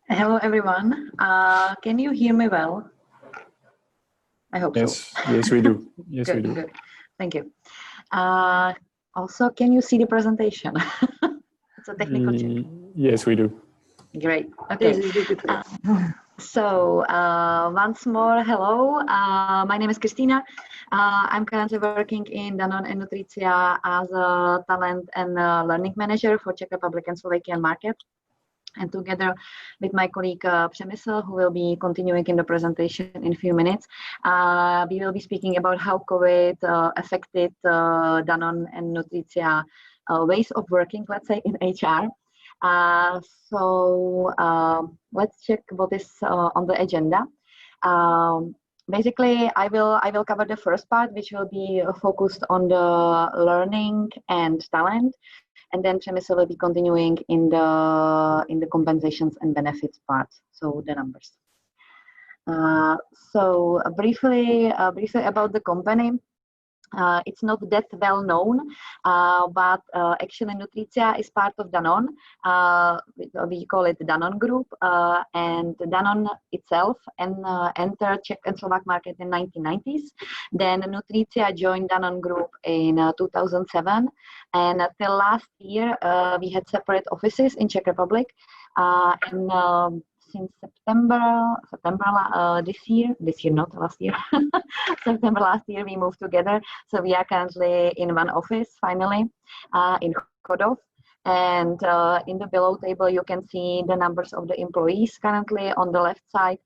Hello, everyone. Can you hear me well? I hope so. Yes, we do. Yes, good, we do. Good. Thank you. Also, can you see the presentation? It's a technical check. Yes, we do. Great. Okay. This is beautiful. So once more, hello. My name is Christina. I'm currently working in Danone and Nutricia as a talent and learning manager for Czech Republic and Slovakian market. And together with my colleague Přemysl, who will be continuing in the presentation in a few minutes, we will be speaking about how COVID affected Danone and Nutricia ways of working, let's say, in HR. So let's check what is on the agenda. Basically, I will cover the first part, which will be focused on the learning and talent, and then Přemysl will be continuing in the compensations and benefits part, so the numbers. So briefly about the company. It's not that well known, but actually Nutricia is part of Danone. We call it Danone Group, and Danone itself entered Czech and Slovak market in 1990s. Then Nutricia joined Danone Group in 2007, and till last year we had separate offices in Czech Republic, and since September this year, not last year, September last year, we moved together. So we are currently in one office, finally, in Chodov. And in the below table, you can see the numbers of the employees currently on the left side.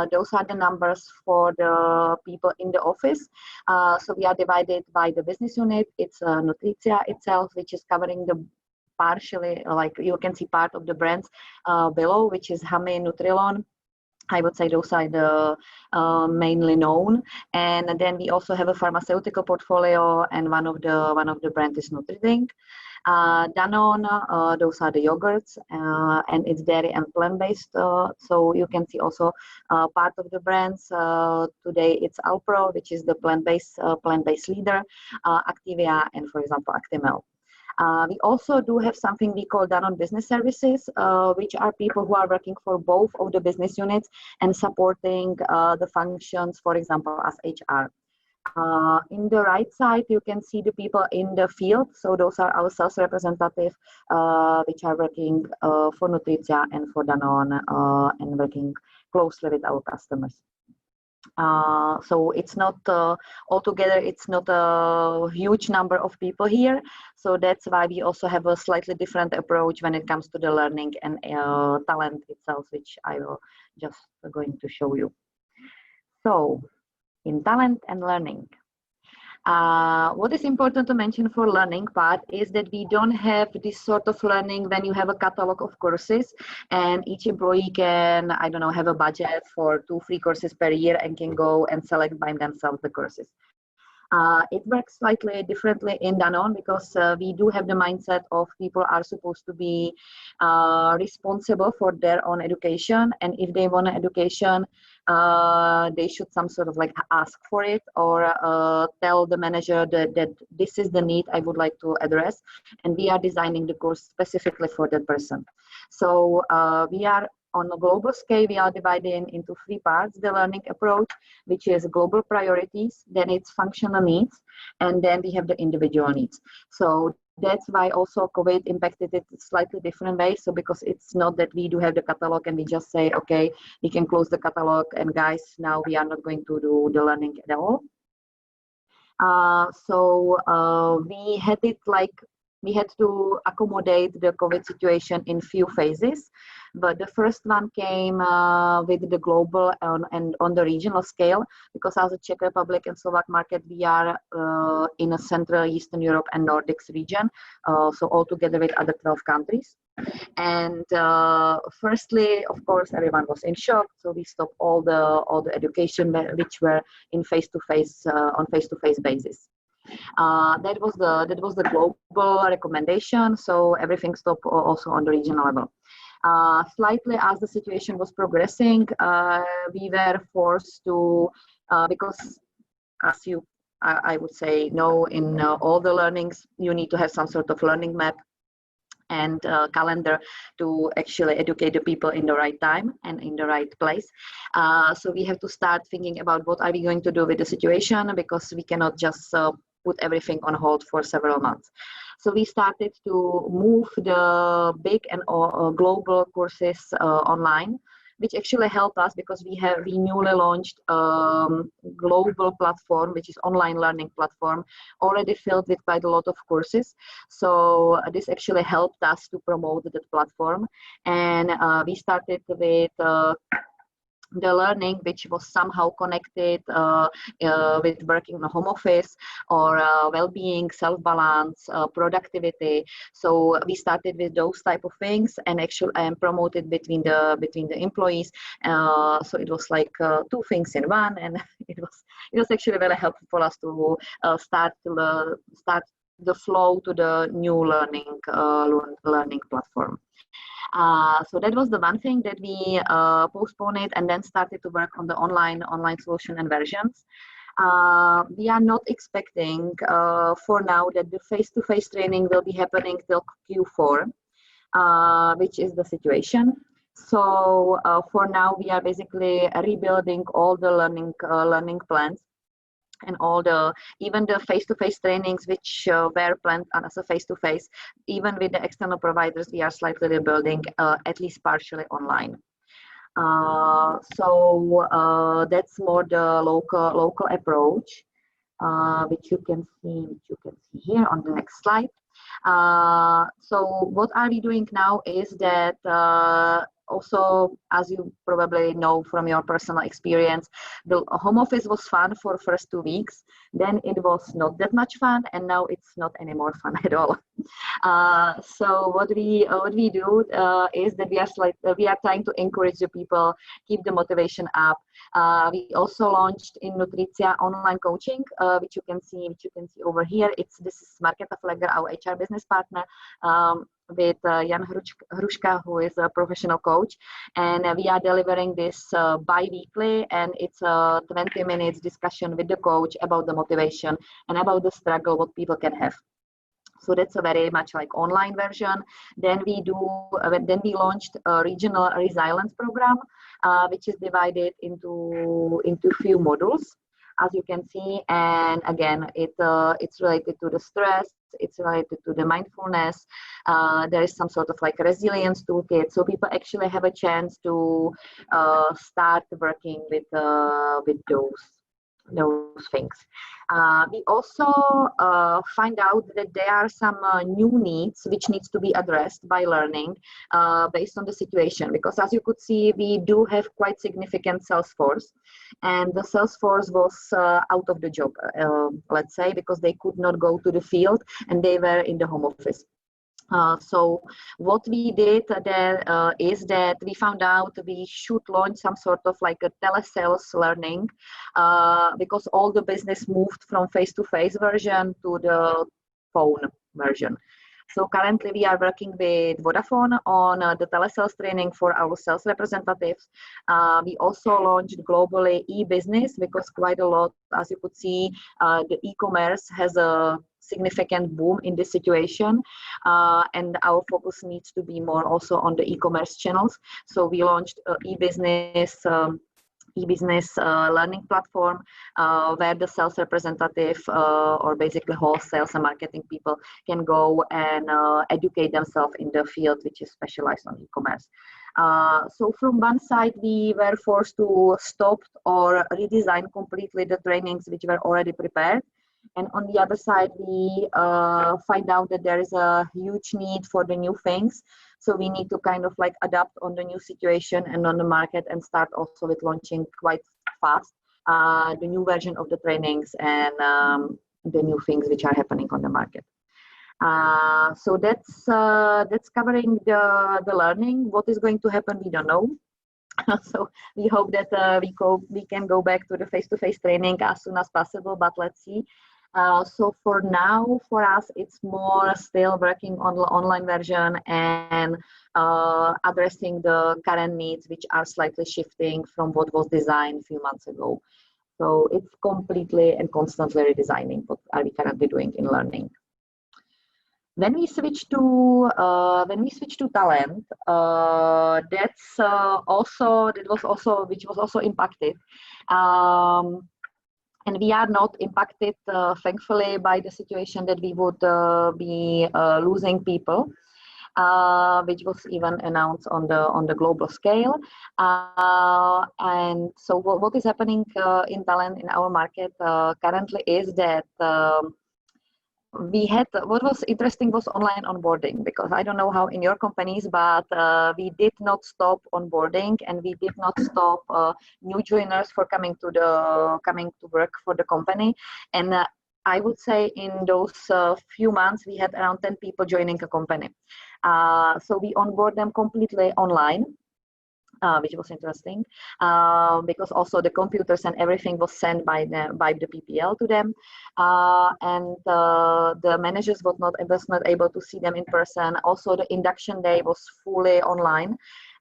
Those are the numbers for the people in the office. So we are divided by the business unit. It's Nutricia itself, which is covering the partially, like you can see part of the brands below, which is Hamy, Nutrilon. I would say those are the mainly known. And then we also have a pharmaceutical portfolio, and one of the brands is Nutridrink. Danone, those are the yogurts, and it's dairy and plant-based. So you can see also part of the brands. Today it's Alpro, which is the plant-based leader, Activia, and for example Actimel. We also do have something we call Danone Business Services, which are people who are working for both of the business units and supporting the functions, for example, as HR. In the right side, you can see the people in the field. So those are our sales representatives, which are working for Nutricia and for Danone and working closely with our customers. So it's not altogether, it's not a huge number of people here. So that's why we also have a slightly different approach when it comes to the learning and talent itself, which I will just going to show you. So in talent and learning. What is important to mention for learning part is that we don't have this sort of learning when you have a catalog of courses and each employee can, I don't know, have a budget for 2 free courses per year and can go and select by themselves the courses. It works slightly differently in Danone because we do have the mindset of people are supposed to be responsible for their own education, and if they want an education, they should some sort of like ask for it or tell the manager that this is the need I would like to address, and we are designing the course specifically for that person. So we are on a global scale, we are dividing into 3 parts, the learning approach, which is global priorities, then it's functional needs, and then we have the individual needs. So that's why also COVID impacted it slightly different ways. So because it's not that we do have the catalog and we just say, okay, we can close the catalog and guys, now we are not going to do the learning at all. We had it like, we had to accommodate the COVID situation in few phases, but the first one came with the global and on the regional scale, because as a Czech Republic and Slovak market, we are in a Central Eastern Europe and Nordics region, so all together with other 12 countries. And firstly, of course, everyone was in shock, so we stopped all the education which were in face-to-face on face-to-face basis. That was the global recommendation. So everything stopped also on the regional level. Slightly as the situation was progressing, we were forced to, because as you, I would say, know in all the learnings, you need to have some sort of learning map. and calendar to actually educate the people in the right time and in the right place. So we have to start thinking about what are we going to do with the situation, because we cannot just put everything on hold for several months. So we started to move the big and global courses online, which actually helped us because we newly launched global platform, which is online learning platform, already filled with quite a lot of courses. So this actually helped us to promote that platform, and we started with the learning which was somehow connected with working in a home office, or well-being, self-balance, productivity. So we started with those type of things and actually promoted between the employees. So it was like two things in one, and it was actually very helpful for us to start the flow to the new learning platform. So that was the one thing that we postponed it and then started to work on the online solution and versions. We are not expecting for now that the face-to-face training will be happening till Q4, which is the situation. So for now, we are basically rebuilding all the learning plans, and even the face-to-face trainings which were planned as a face-to-face, even with the external providers, we are slightly rebuilding at least partially online. So that's more the local approach, which you can see here on the next slide. So what are we doing now is that also, as you probably know from your personal experience, the home office was fun for the first 2 weeks. Then it was not that much fun, and now it's not anymore fun at all. So what we do is that we are trying to encourage the people, keep the motivation up. We also launched in Nutricia online coaching, which you can see over here. This is Markéta Flegger, our HR business partner, with Jan Hruška, who is a professional coach, and we are delivering this bi-weekly, and it's a 20 minutes discussion with the coach about the motivation and about the struggle what people can have. So that's a very much like online version. Then we launched a regional resilience program, which is divided into few modules, as you can see. And again, it's related to the stress, it's related to the mindfulness. There is some sort of like a resilience toolkit, so people actually have a chance to start working with those things. We also find out that there are some new needs which needs to be addressed by learning based on the situation, because as you could see, we do have quite significant sales force, and the sales force was out of the job, let's say, because they could not go to the field and they were in the home office. So what we did there is that we found out we should launch some sort of like a telesales learning, because all the business moved from face-to-face version to the phone version. So currently we are working with Vodafone on the telesales training for our sales representatives. We also launched globally e-business, because quite a lot, as you could see, the e-commerce has a significant boom in this situation, and our focus needs to be more also on the e-commerce channels. So we launched e-business learning platform where the sales representative or basically whole sales and marketing people can go and educate themselves in the field which is specialized on e-commerce. So from one side, we were forced to stop or redesign completely the trainings which were already prepared. And on the other side, we find out that there is a huge need for the new things. So we need to kind of like adapt on the new situation and on the market, and start also with launching quite fast the new version of the trainings and the new things which are happening on the market. So that's covering the learning. What is going to happen, we don't know. So we hope that we can go back to the face-to-face training as soon as possible, but let's see. So for now, for us, it's more still working on the online version and addressing the current needs, which are slightly shifting from what was designed a few months ago. So it's completely and constantly redesigning what are we currently doing in learning. When we switch to talent, that was also impacted, and we are not impacted, thankfully, by the situation that we would be losing people, which was even announced on the global scale. And so, what is happening in talent in our market currently is that. What was interesting was online onboarding, because I don't know how in your companies, but we did not stop onboarding, and we did not stop new joiners for coming to work for the company. And I would say in those few months we had around 10 people joining a company. So we onboard them completely online. Which was interesting, because also the computers and everything was sent by the PPL to them, and the managers was not able to see them in person. Also, the induction day was fully online.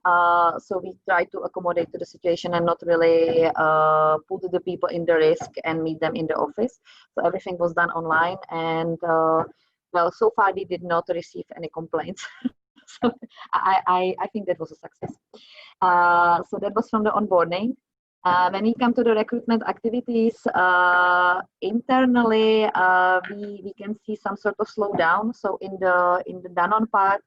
So we tried to accommodate to the situation and not really put the people in the risk and meet them in the office. So everything was done online, and well, so far we did not receive any complaints. So I think that was a success. So that was from the onboarding. When we come to the recruitment activities, internally, we can see some sort of slowdown. So in the Danone part,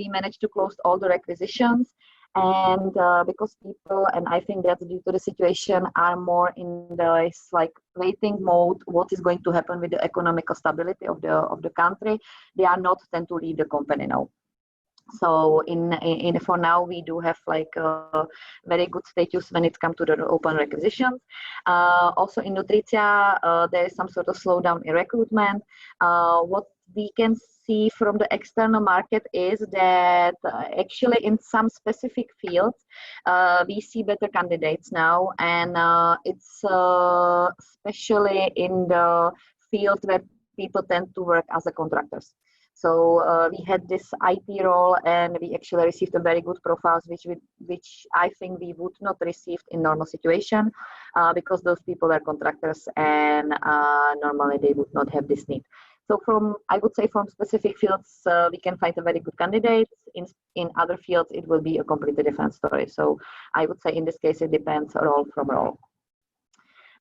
we managed to close all the requisitions, and because people, and I think that's due to the situation, are more in this like waiting mode. What is going to happen with the economical stability of the country? They are not tend to leave the company now. So for now, we do have like a very good status when it comes to the open requisitions. Also in Nutricia, there is some sort of slowdown in recruitment. What we can see from the external market is that actually in some specific fields, we see better candidates now, and it's especially in the field where people tend to work as a contractors. So we had this IT role, and we actually received a very good profiles, which I think we would not receive in normal situation, because those people are contractors, and normally they would not have this need. So I would say from specific fields, we can find a very good candidate. In other fields, it will be a completely different story. So I would say in this case, it depends role from role.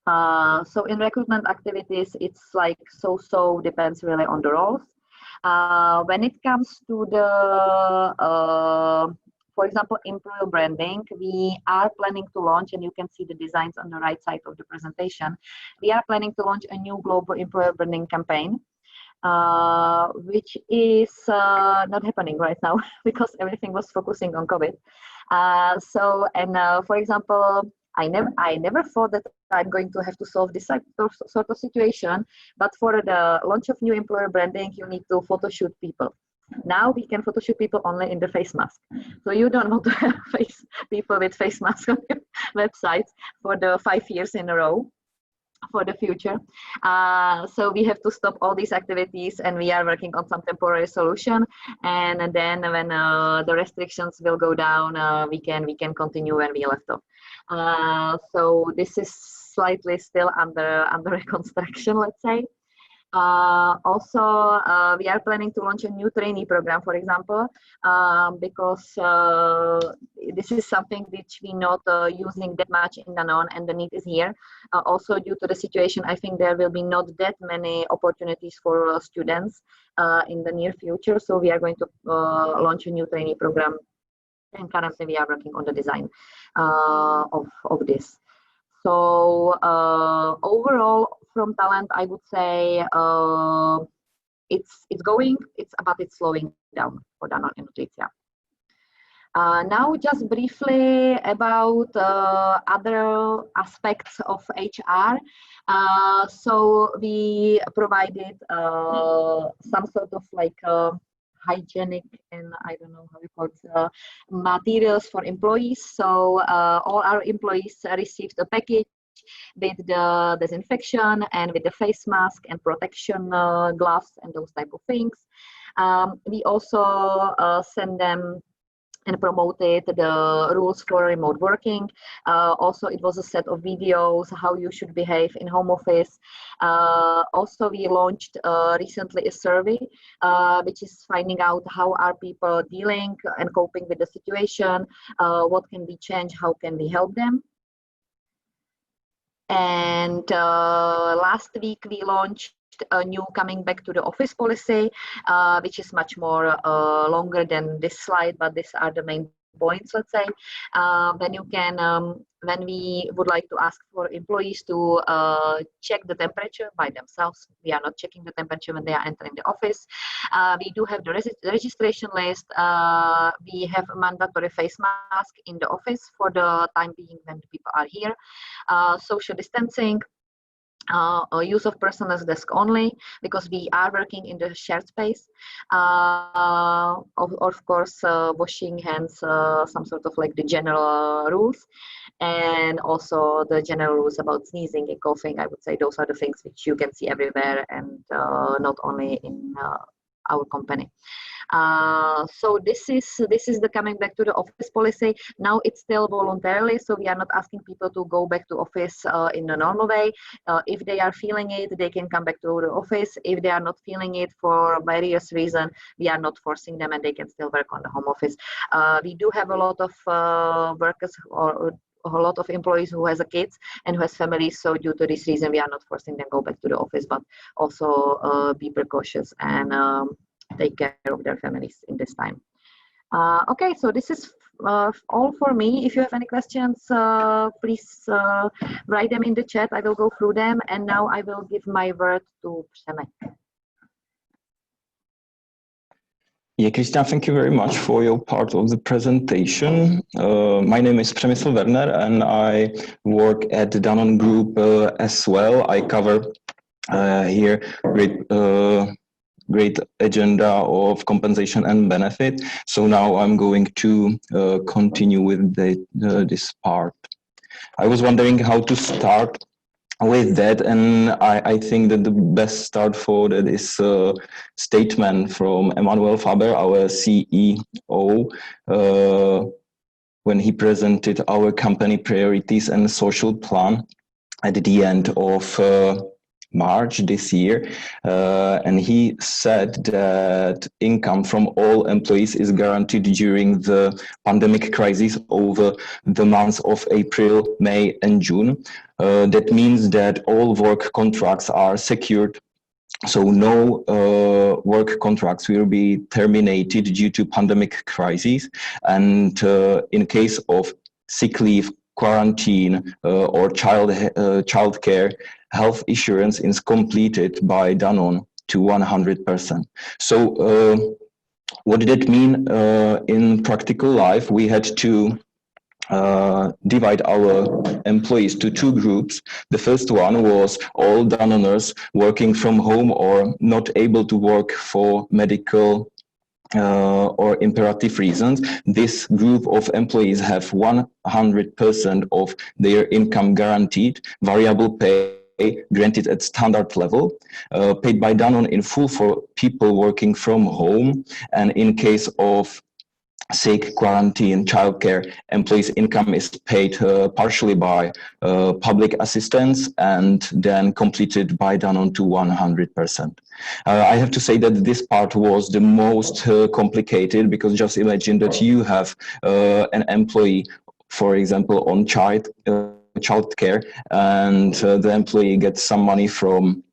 So in recruitment activities, it's like so depends really on the roles. When it comes to the, for example, employer branding, we are planning to launch, and you can see the designs on the right side of the presentation. We are planning to launch a new global employer branding campaign, which is not happening right now because everything was focusing on COVID. For example, I never thought that I'm going to have to solve this sort of situation, but for the launch of new employer branding, you need to photo shoot people. Now we can photo shoot people only in the face mask. So you don't want to have people with face masks on your websites for the 5 years in a row for the future. So we have to stop all these activities, and we are working on some temporary solution. And then when the restrictions will go down, we can continue when we left off. So this is slightly still under reconstruction, let's say. Also, we are planning to launch a new trainee program, for example, because this is something which we're not using that much in Danone, and the need is here. Also, due to the situation, I think there will be not that many opportunities for students in the near future. So we are going to launch a new trainee program, and currently we are working on the design of this. So overall, from talent, I would say it's going. It's slowing down for Danone and Nutricia. Now, just briefly about other aspects of HR. So we provided some sort of like hygienic, and I don't know how you call it, materials for employees. So all our employees received a package with the disinfection and with the face mask and protection gloves and those type of things. We also send them and promoted the rules for remote working. Also, it was a set of videos how you should behave in home office. Also, we launched recently a survey which is finding out how are people dealing and coping with the situation, what can be changed, how can we help them. And last week we launched a new coming back to the office policy, which is much more longer than this slide, but these are the main points, let's say. When we would like to ask for employees to check the temperature by themselves, we are not checking the temperature when they are entering the office. We do have the registration list. We have a mandatory face mask in the office for the time being when the people are here. Social distancing. Use of personal desk only, because we are working in the shared space. Of course, washing hands, some sort of like the general rules, and also the general rules about sneezing and coughing. I would say those are the things which you can see everywhere, and not only in our company. So this is the coming back to the office policy. Now it's still voluntarily, so we are not asking people to go back to office in a normal way. If they are feeling it, they can come back to the office. If they are not feeling it for various reasons, we are not forcing them, and they can still work on the home office. We do have a lot of workers or a lot of employees who has kids and who has families, so due to this reason we are not forcing them to go back to the office, but also be precautious and take care of their families in this time. Okay, so this is all for me. If you have any questions, please write them in the chat. I will go through them, and now I will give my word to Przemek. Yeah, Christian, thank you very much for your part of the presentation. My name is Přemysl Werner, and I work at the Danone Group as well. I cover here great agenda of compensation and benefit. So now I'm going to continue with this part. I was wondering how to start with that, and I think that the best start for that is a statement from Emmanuel Faber, our CEO, when he presented our company priorities and social plan at the end of March this year, and he said that income from all employees is guaranteed during the pandemic crisis over the months of April, May and June. That means that all work contracts are secured, so no work contracts will be terminated due to pandemic crisis, and in case of sick leave, quarantine or child care, health insurance is completed by Danone to 100%. So what did it mean in practical life? We had to divide our employees to two groups. The first one was all Danoners working from home or not able to work for medical or imperative reasons. This group of employees have 100% of their income guaranteed, variable pay granted at standard level, paid by Danone in full for people working from home, and in case of sick, quarantine, childcare, employees' income is paid partially by public assistance and then completed by Danone to 100%. I have to say that this part was the most complicated, because just imagine that you have an employee, for example, on child care, and the employee gets some money from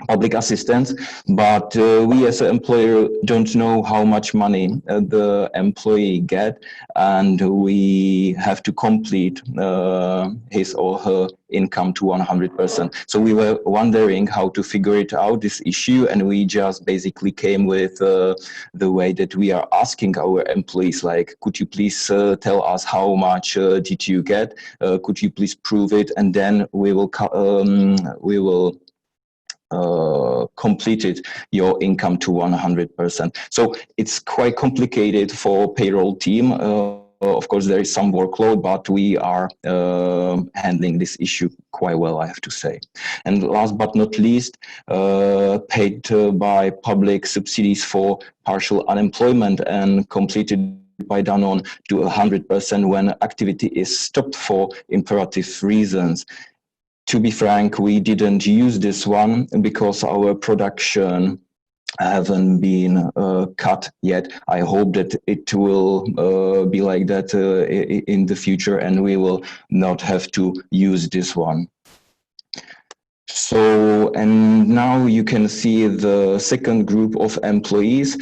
public assistance, but we as an employer don't know how much money the employee get, and we have to complete his or her income to 100%. So we were wondering how to figure it out, this issue, and we just basically came with the way that we are asking our employees, like, could you please tell us how much did you get? Could you please prove it? And then we will completed your income to 100%. So it's quite complicated for payroll team. Of course, there is some workload, but we are handling this issue quite well, I have to say. And last but not least, paid by public subsidies for partial unemployment and completed by Danone to 100% when activity is stopped for imperative reasons. To be frank, we didn't use this one because our production haven't been cut yet. I hope that it will be like that in the future, and we will not have to use this one. So, and now you can see the second group of employees.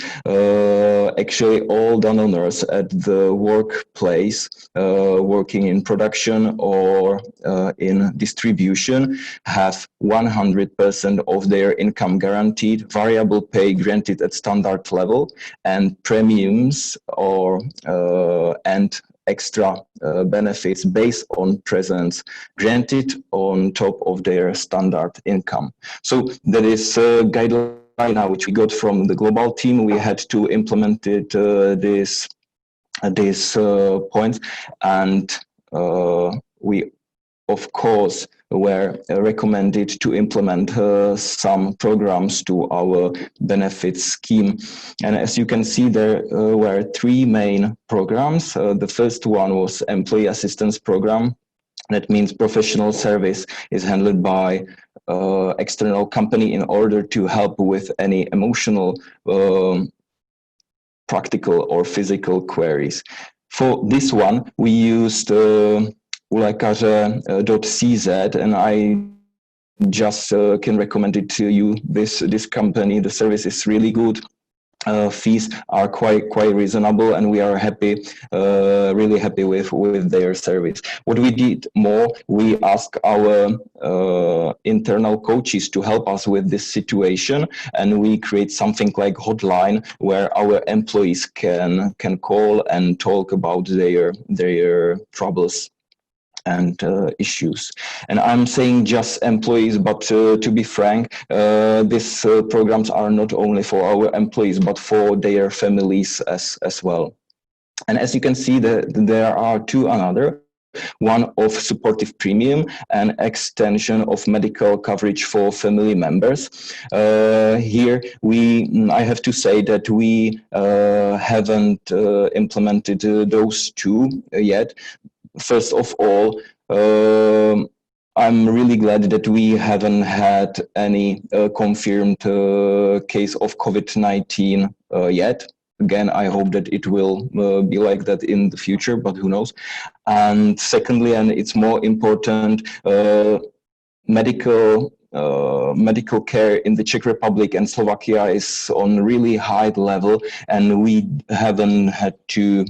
Actually, all Danoners at the workplace, working in production or in distribution, have 100% of their income guaranteed, variable pay granted at standard level, and premiums or and extra benefits based on presence granted on top of their standard income. So that is a guideline now which we got from the global team. We had to implement it, this points, and we of course were recommended to implement some programs to our benefits scheme. And as you can see, there were three main programs. The first one was employee assistance program. That means professional service is handled by external company in order to help with any emotional, practical or physical queries. For this one, we used Ulekaře.cz, and I just can recommend it to you. This company, the service is really good. Fees are quite reasonable, and we are happy, really happy with their service. What we did more, we asked our internal coaches to help us with this situation, and we create something like hotline where our employees can call and talk about their troubles and issues. And I'm saying just employees, but to be frank, these programs are not only for our employees, but for their families as well. And as you can see, there are two another. One of supportive premium and extension of medical coverage for family members. Here I have to say that we haven't implemented those two yet. First of all, I'm really glad that we haven't had any confirmed case of COVID-19 yet. Again, I hope that it will be like that in the future, but who knows. And secondly, and it's more important, medical care in the Czech Republic and Slovakia is on really high level, and we haven't had to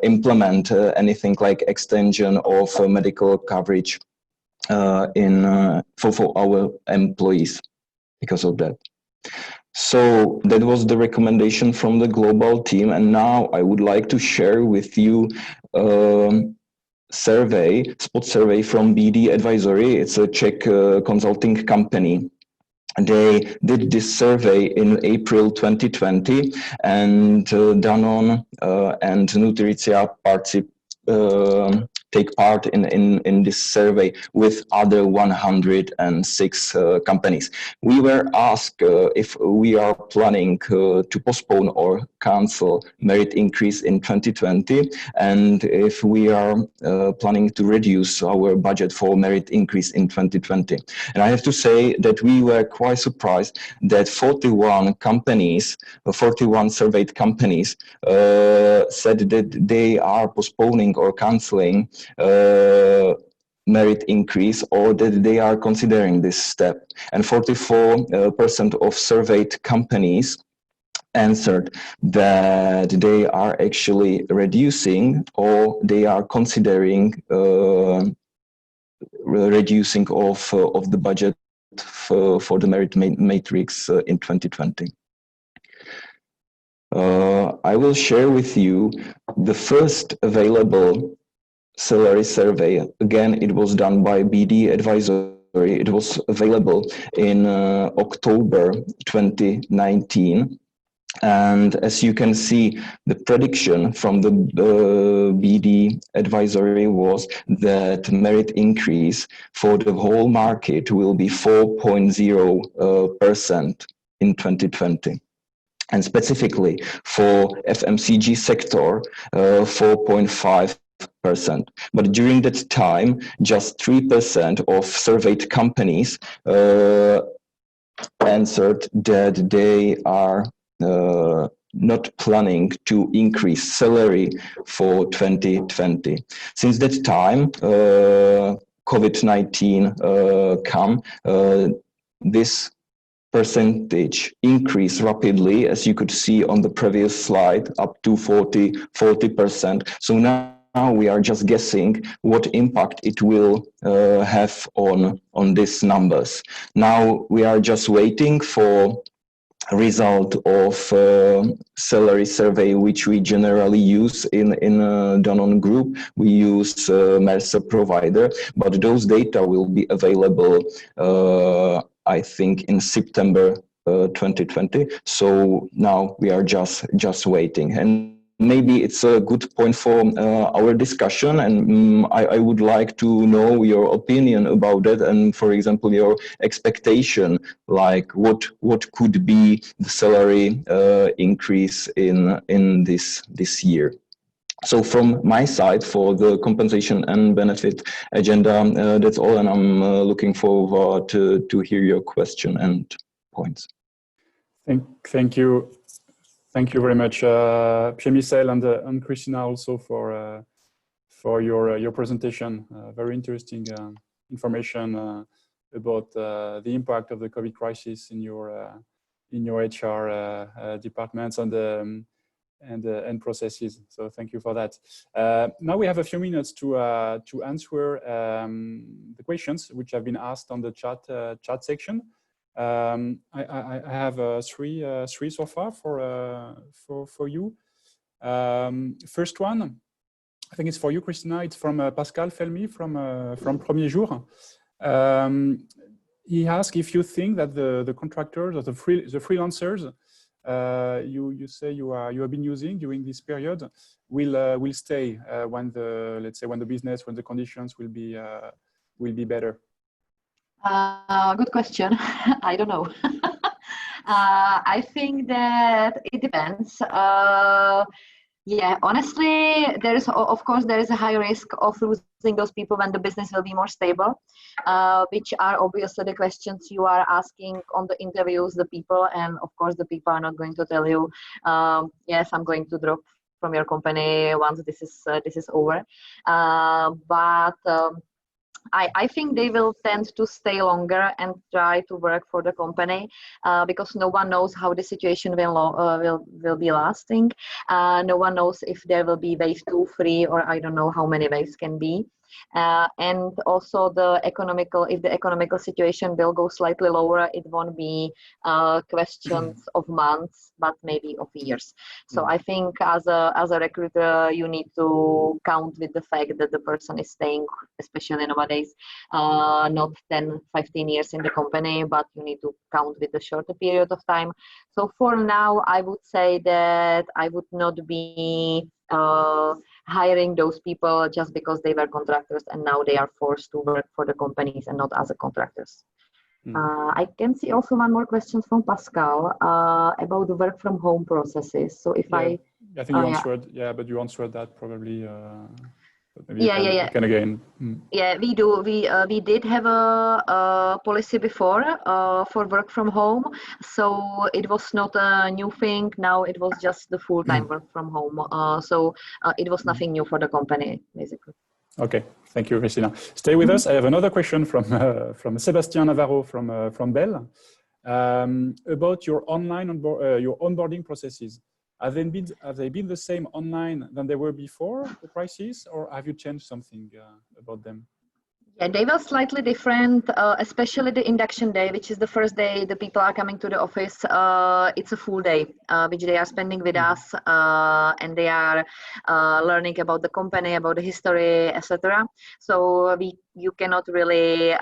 implement anything like extension of medical coverage for our employees because of that. So that was the recommendation from the global team, and now I would like to share with you spot survey from BD Advisory. It's a Czech consulting company. They did this survey in April 2020, and Danone and Nutricia take part in this survey with other 106 companies. We were asked if we are planning to postpone or cancel merit increase in 2020, and if we are planning to reduce our budget for merit increase in 2020. And I have to say that we were quite surprised that 41 surveyed companies said that they are postponing or canceling merit increase, or that they are considering this step. And 44% of surveyed companies answered that they are actually reducing, or they are considering reducing of the budget for the merit matrix in 2020. I will share with you the first available salary survey. Again, it was done by BD Advisory. It was available in October 2019. And as you can see, the prediction from the BD Advisory was that merit increase for the whole market will be 4.0% in 2020. and specifically for FMCG sector, 4.5%. But during that time, just 3% of surveyed companies answered that they are not planning to increase salary for 2020. Since that time, COVID-19 come, this percentage increased rapidly, as you could see on the previous slide, up to 40%. So now we are just guessing what impact it will have on these numbers. Now we are just waiting for result of salary survey, which we generally use in Danone Group. We use Mercer provider, but those data will be available I think in September 2020. So now we are just waiting, and maybe it's a good point for our discussion, and I would like to know your opinion about that, and for example your expectation, like what could be the salary increase in this year. So from my side, for the compensation and benefit agenda, that's all, and I'm looking forward to hear your question and points. Thank you. Thank you very much, Pierre-Michel and Christina, also for your presentation. Very interesting information about the impact of the COVID crisis in your HR departments and processes. So thank you for that. Now we have a few minutes to answer the questions which have been asked on the chat section. I have three so far for you. First one, I think it's for you, Christina. It's from Pascal Felmy from Premier Jour. He asked if you think that the contractors or the freelancers you say you have been using during this period will stay when the business, when the conditions will be better. Good question. I don't know. I think that it depends. Yeah, honestly, there is a high risk of losing those people when the business will be more stable, which are obviously the questions you are asking on the interviews, the people, and of course the people are not going to tell you, yes, I'm going to drop from your company once this is over. I think they will tend to stay longer and try to work for the company because no one knows how the situation will be lasting. No one knows if there will be wave 2, 3, or I don't know how many waves can be. And also if the economical situation will go slightly lower, it won't be questions of months, but maybe of years. So I think as a recruiter, you need to count with the fact that the person is staying, especially nowadays, not 10, 15 years in the company, but you need to count with the shorter period of time. So for now, I would say that I would not be hiring those people just because they were contractors and now they are forced to work for the companies and not as a contractors. I can see also one more question from Pascal about the work from home processes. So if I think you answered, but you answered that probably. Maybe you can again. Yeah, we do. We did have a policy before for work from home, so it was not a new thing. Now it was just the full-time work from home. So it was nothing new for the company, basically. Okay, thank you, Christina. Stay with us. I have another question from Sebastian Navarro from Bell about your your onboarding processes. Have they been the same online than they were before the crisis, or have you changed something about them? Yeah, they were slightly different, especially the induction day, which is the first day the people are coming to the office. It's a full day, which they are spending with us, and they are learning about the company, about the history, etc. So you cannot really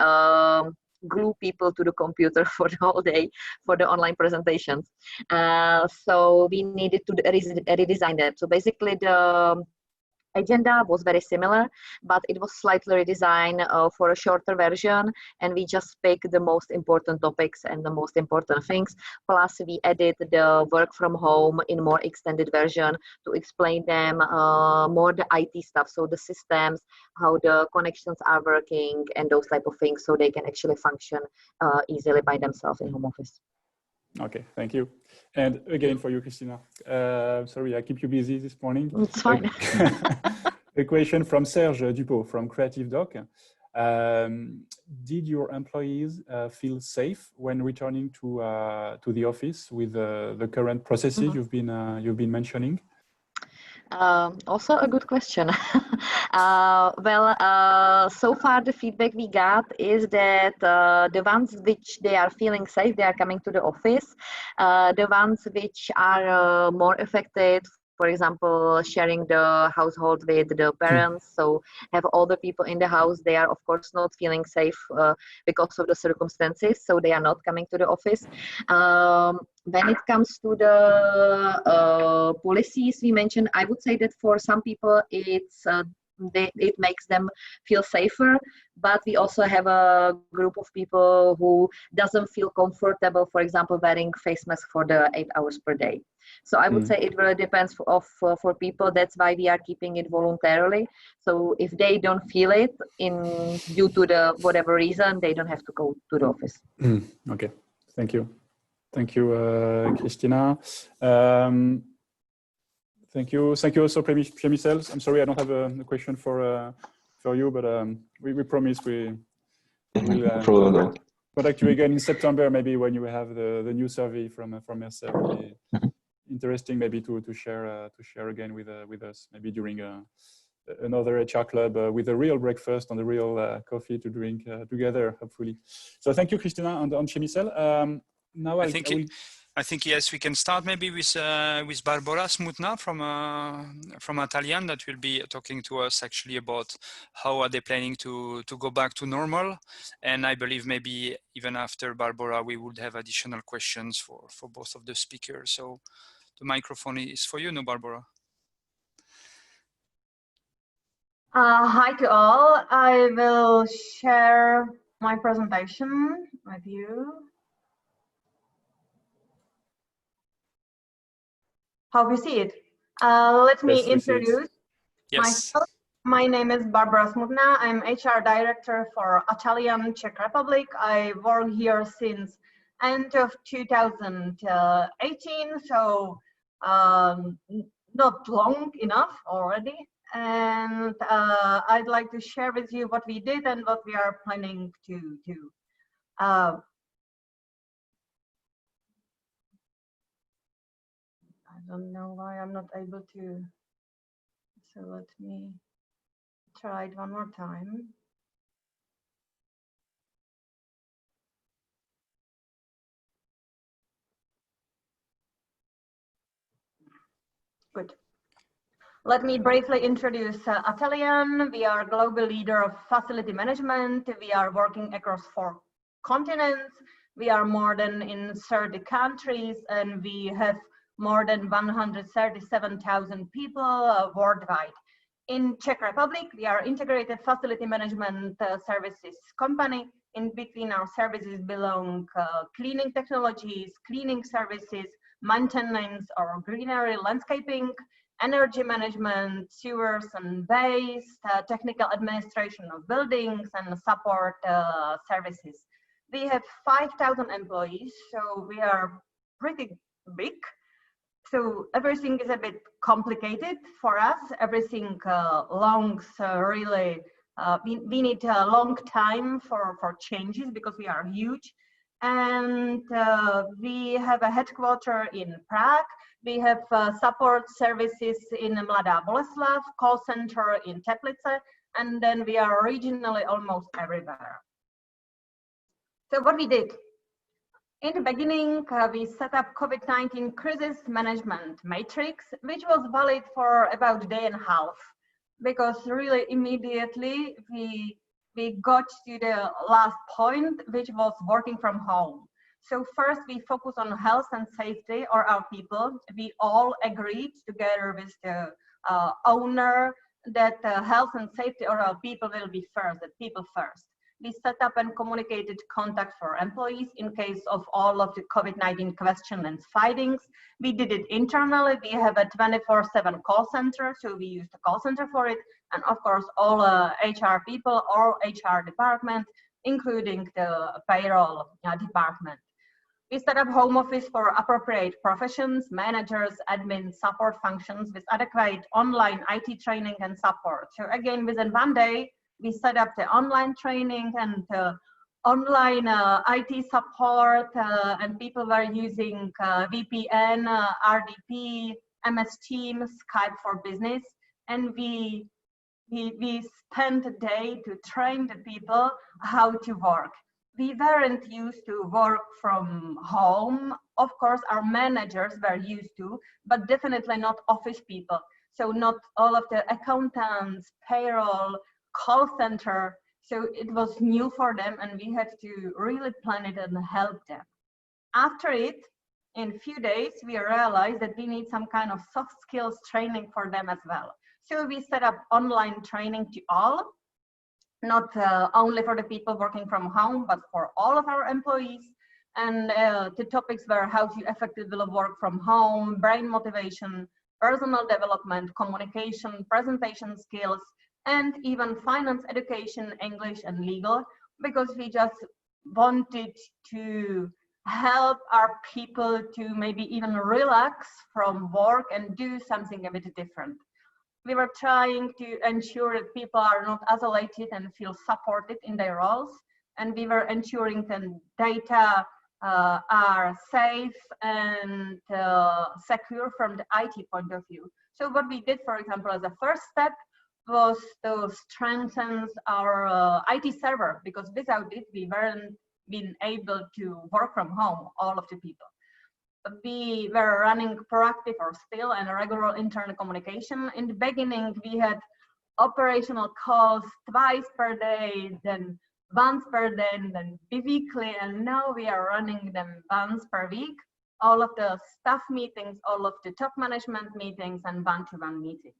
glue people to the computer for the whole day for the online presentations. So we needed to redesign that. So basically agenda was very similar, but it was slightly redesigned for a shorter version, and we just picked the most important topics and the most important things. Plus, we added the work from home in more extended version to explain them more the IT stuff, so the systems, how the connections are working, and those type of things, so they can actually function easily by themselves in home office. Okay, thank you. And again, for you, Christina, sorry, I keep you busy this morning. It's fine. A question from Serge Dupont from Creative Doc. Did your employees feel safe when returning to the office with the current processes you've been mentioning? Also a good question. So far the feedback we got is that the ones which they are feeling safe, they are coming to the office. The ones which are more affected, for example, sharing the household with the parents, so have all the people in the house, they are of course not feeling safe because of the circumstances, so they are not coming to the office. When it comes to the policies we mentioned, I would say that for some people it makes them feel safer, but we also have a group of people who doesn't feel comfortable, for example, wearing face mask for the 8 hours per day. So I would say it really depends for people. That's why we are keeping it voluntarily. So if they don't feel it due to the whatever reason, they don't have to go to the office. Okay, thank you. Thank you, Christina. Thank you also, Przemysl. I'm sorry I don't have a question for you, but we promise we will contact you again in September, maybe when you have the new survey from yourself. Interesting, maybe to share again with us, maybe during another HR club with a real breakfast and a real coffee to drink together, hopefully. So thank you, Christina and Przemysl. Now I think yes, we can start maybe with Barbara Smutna from Atalian, that will be talking to us actually about how are they planning to go back to normal. And I believe maybe even after Barbara, we would have additional questions for both of the speakers. So the microphone is for you, no, Barbara. Hi to all. I will share my presentation with you. How we see it? Let me introduce myself. My name is Barbara Smutna. I'm HR director for Atalian, Czech Republic. I work here since end of 2018, so not long enough already. And I'd like to share with you what we did and what we are planning to do. I don't know why I'm not able to, so let me try it one more time. Good. Let me briefly introduce Atalian. We are a global leader of facility management. We are working across 4 continents. We are more than in 30 countries, and we have more than 137,000 people worldwide. In Czech Republic, we are integrated facility management services company. In between our services belong cleaning technologies, cleaning services, maintenance or greenery landscaping, energy management, sewers and waste, technical administration of buildings, and support services. We have 5,000 employees, so we are pretty big. So everything is a bit complicated for us. Everything longs really, we need a long time for changes because we are huge. And we have a headquarter in Prague. We have support services in Mladá Boleslav, call center in Teplice, and then we are regionally almost everywhere. So what we did? In the beginning, we set up COVID-19 crisis management matrix, which was valid for about a day and a half, because really immediately we got to the last point, which was working from home. So first we focus on health and safety of our people. We all agreed together with the owner that health and safety of our people will be first, that people first. We set up and communicated contact for employees in case of all of the COVID-19 questions and findings. We did it internally. We have a 24/7 call center, so we use the call center for it. And of course, all HR people, all HR department, including the payroll department. We set up home office for appropriate professions, managers, admin, support functions with adequate online IT training and support. So again, within one day, we set up the online training and online IT support, and people were using VPN, RDP, MS Teams, Skype for Business, and we spent a day to train the people how to work. We weren't used to work from home. Of course, our managers were used to, but definitely not office people. So not all of the accountants, payroll, call center. So it was new for them, and we had to really plan it and help them. After it, in a few days, we realized that we need some kind of soft skills training for them as well. So we set up online training to all, not only for the people working from home, but for all of our employees. And the topics were how to effectively work from home, brain motivation, personal development, communication, presentation skills, and even finance education, English and legal, because we just wanted to help our people to maybe even relax from work and do something a bit different. We were trying to ensure that people are not isolated and feel supported in their roles. And we were ensuring that data are safe and secure from the IT point of view. So what we did, for example, as a first step was to strengthen our IT server, because without it, we weren't been able to work from home, all of the people. We were running proactive or still and regular internal communication. In the beginning, we had operational calls twice per day, then once per day, then bi-weekly, and now we are running them once per week. All of the staff meetings, all of the top management meetings, and one-to-one meetings.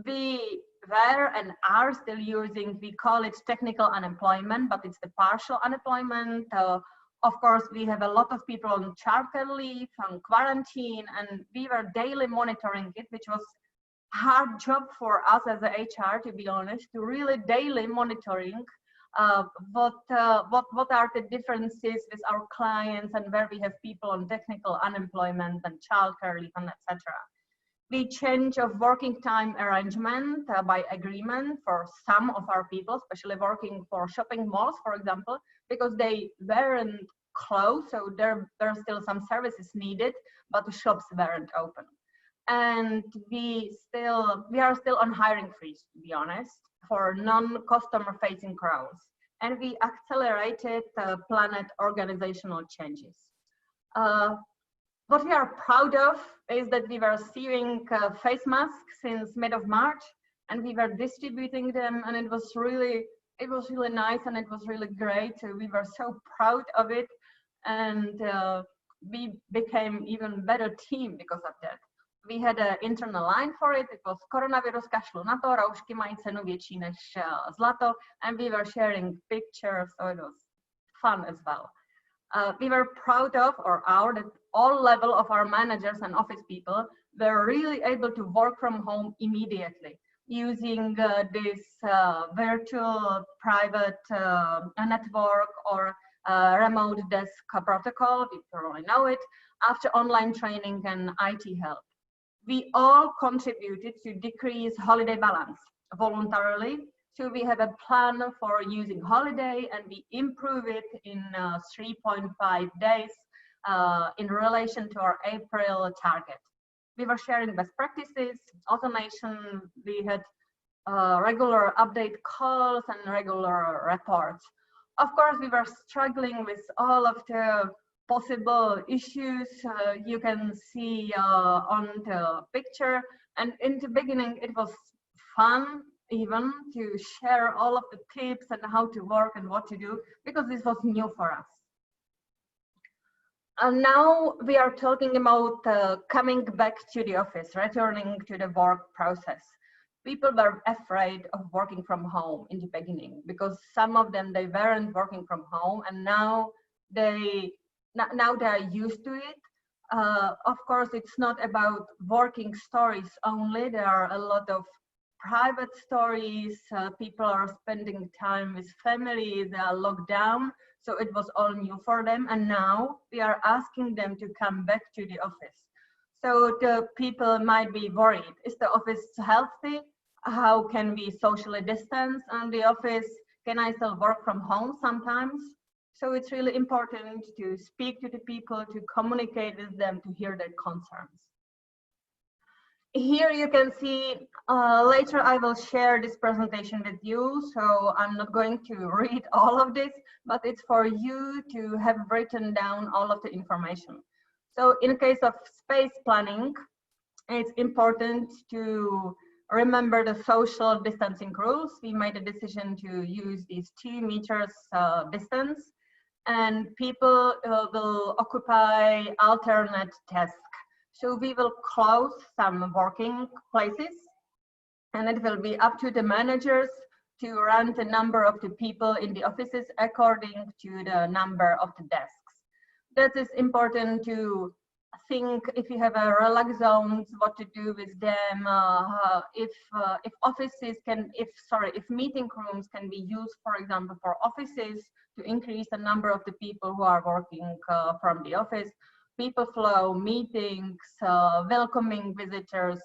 We were and are still using, we call it technical unemployment, but it's the partial unemployment. Of course, we have a lot of people on childcare leave, on quarantine, and we were daily monitoring it, which was a hard job for us as a HR, to be honest, to really daily monitoring what are the differences with our clients and where we have people on technical unemployment and childcare leave, and etc. We change of working time arrangement by agreement for some of our people, especially working for shopping malls, for example, because they weren't closed, so there are still some services needed, but the shops weren't open. And we are still on hiring freeze, to be honest, for non-customer facing roles. And we accelerated planned organizational changes. What we are proud of is that we were receiving face masks since mid of March, and we were distributing them, and it was really nice and it was really great. So we were so proud of it, and we became even better team because of that. We had an internal line for it. It was Koronavirus kašlu na to, roušky mají cenu větší než zlato, and we were sharing pictures, so it was fun as well. We were proud of, that all level of our managers and office people were really able to work from home immediately using this virtual private network or remote desk protocol. We thoroughly know it, after online training and IT help. We all contributed to decrease holiday balance voluntarily. So we have a plan for using holiday, and we improve it in 3.5 days in relation to our April target. We were sharing best practices, automation. We had regular update calls and regular reports. Of course, we were struggling with all of the possible issues you can see on the picture. And in the beginning, it was fun even to share all of the tips and how to work and what to do, because this was new for us. And now we are talking about coming back to the office, returning to the work process. people were afraid of working from home in the beginning, because some of them, they weren't working from home, and now they are used to it. Of course, it's not about working stories only. There are a lot of private stories. People are spending time with family. They are locked down, so it was all new for them. And now we are asking them to come back to the office. So the people might be worried. Is the office healthy? How can we socially distance on the office? Can I still work from home sometimes? So it's really important to speak to the people, to communicate with them, to hear their concerns. Here you can see, later I will share this presentation with you, so I'm not going to read all of this, but it's for you to have written down all of the information. So in case of space planning, it's important to remember the social distancing rules. We made a decision to use these 2 meters distance, and people will occupy alternate desks. So we will close some working places, and it will be up to the managers to run the number of the people in the offices according to the number of the desks. That is important to think if you have a relax zones, what to do with them. If meeting rooms can be used, for example, for offices to increase the number of the people who are working from the office. People flow, meetings, welcoming visitors,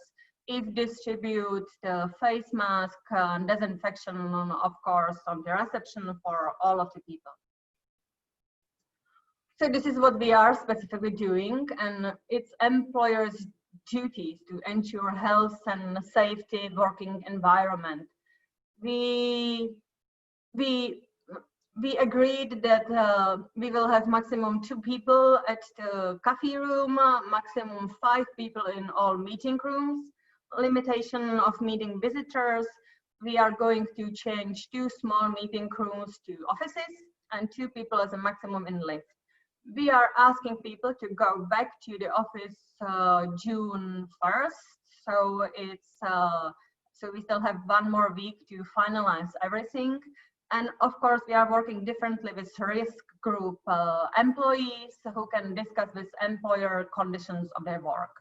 if distribute the face mask and disinfection, of course, on the reception for all of the people. So this is what we are specifically doing, and it's employers' duties to ensure health and safety working environment. We agreed that we will have maximum 2 people at the coffee room, maximum 5 people in all meeting rooms, limitation of meeting visitors. We are going to change 2 small meeting rooms to offices and 2 people as a maximum in lift. We are asking people to go back to the office June 1st. So so we still have 1 more week to finalize everything. And of course, we are working differently with risk group employees who can discuss with employer conditions of their work.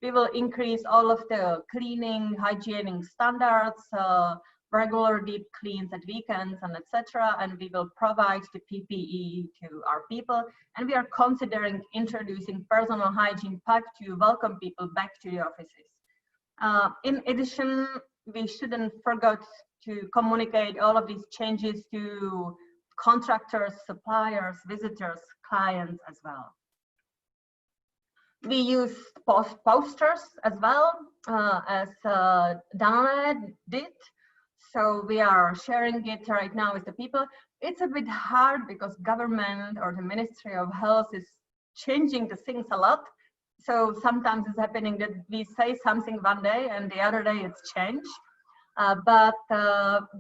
We will increase all of the cleaning, hygienic standards, regular deep cleans at weekends, and etc. And we will provide the PPE to our people. And we are considering introducing personal hygiene pack to welcome people back to the offices. In addition, we shouldn't forget to communicate all of these changes to contractors, suppliers, visitors, clients as well. We use posters as well, as Danone did. So we are sharing it right now with the people. It's a bit hard because government or the Ministry of Health is changing the things a lot. So sometimes it's happening that we say something one day and the other day it's changed. But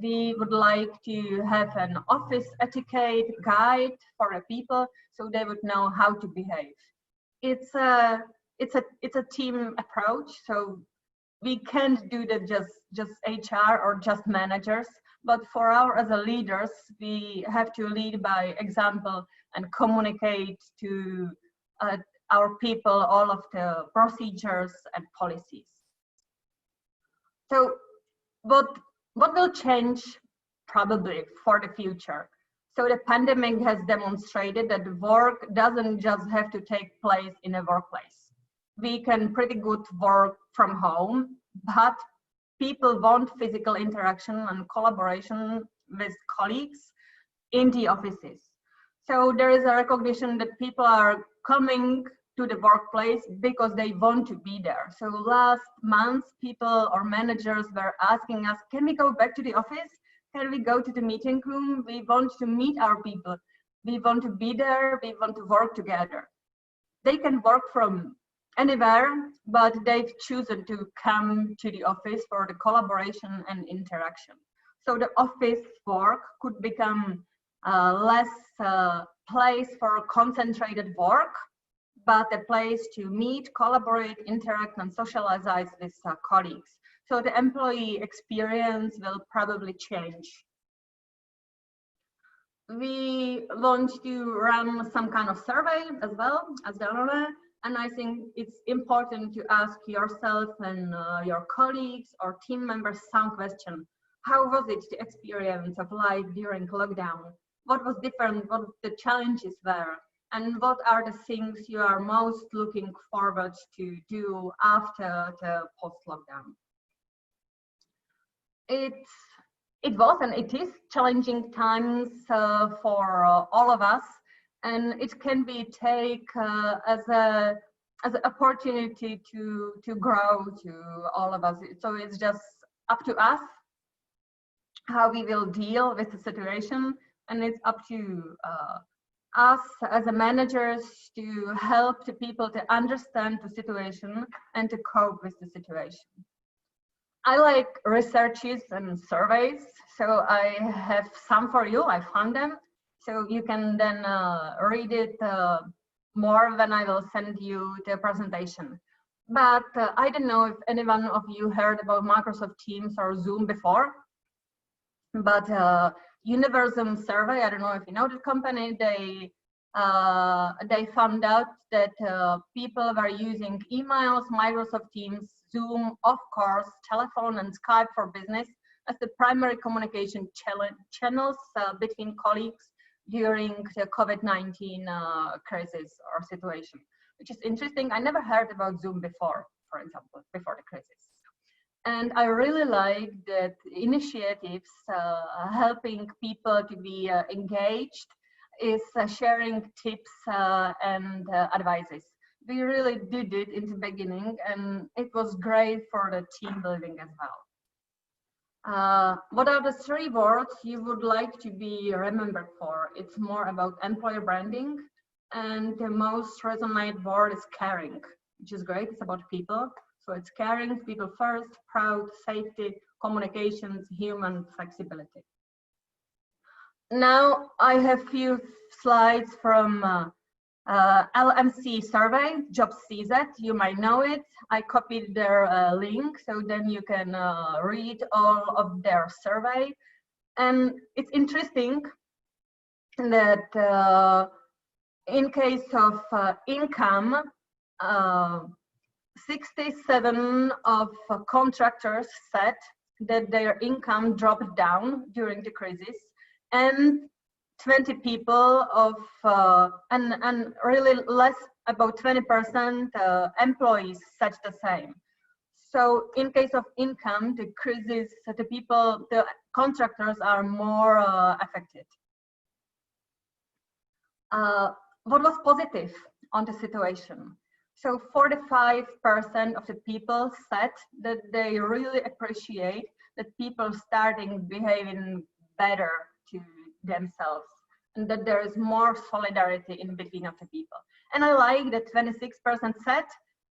we would like to have an office etiquette guide for the people so they would know how to behave. It's a team approach, so we can't do that just HR or just managers, but for as a leaders, we have to lead by example and communicate to our people all of the procedures and policies. So what will change probably for the future? So the pandemic has demonstrated that work doesn't just have to take place in a workplace. We can pretty good work from home, but people want physical interaction and collaboration with colleagues in the offices. So there is a recognition that people are coming to the workplace because they want to be there. So last month, people or managers were asking us, can we go back to the office? Can we go to the meeting room? We want to meet our people. We want to be there. We want to work together. They can work from anywhere, but they've chosen to come to the office for the collaboration and interaction. So the office work could become less place for concentrated work, but a place to meet, collaborate, interact, and socialize with colleagues. So the employee experience will probably change. We want to run some kind of survey as well as Danone, and I think it's important to ask yourself and your colleagues or team members some question. How was it the experience of life during lockdown? What was different? What the challenges were? And what are the things you are most looking forward to do after the post-lockdown? It was and it is challenging times for all of us, and it can be taken as an opportunity to grow to all of us. So it's just up to us how we will deal with the situation, and it's up to us as a managers to help the people to understand the situation and to cope with the situation. I like researches and surveys, so I have some for you. I found them, so you can then read it more when I will send you the presentation. But I don't know if anyone of you heard about Microsoft Teams or Zoom before, but Universum survey, I don't know if you know the company, they found out that people were using emails, Microsoft Teams, Zoom, of course, telephone and Skype for business as the primary communication channels between colleagues during the COVID-19 crisis or situation, which is interesting. I never heard about Zoom before, for example, before the crisis. And I really like that initiatives helping people to be engaged is sharing tips and advices. We really did it in the beginning, and it was great for the team building as well. What are the 3 words you would like to be remembered for? It's more about employer branding, and the most resonant word is caring, which is great. It's about people. So it's caring, people first, proud, safety, communications, human, flexibility. Now I have few slides from LMC survey, Jobs CZ. You might know it. I copied their link, so then you can read all of their survey. And it's interesting that in case of income, 67 of contractors said that their income dropped down during the crisis, and 20 people of and really less, about 20% employees said the same. So in case of income, the crisis, the contractors are more affected. What was positive on the situation? So 45% of the people said that they really appreciate that people starting behaving better to themselves, and that there is more solidarity in between of the people. And I like that 26% said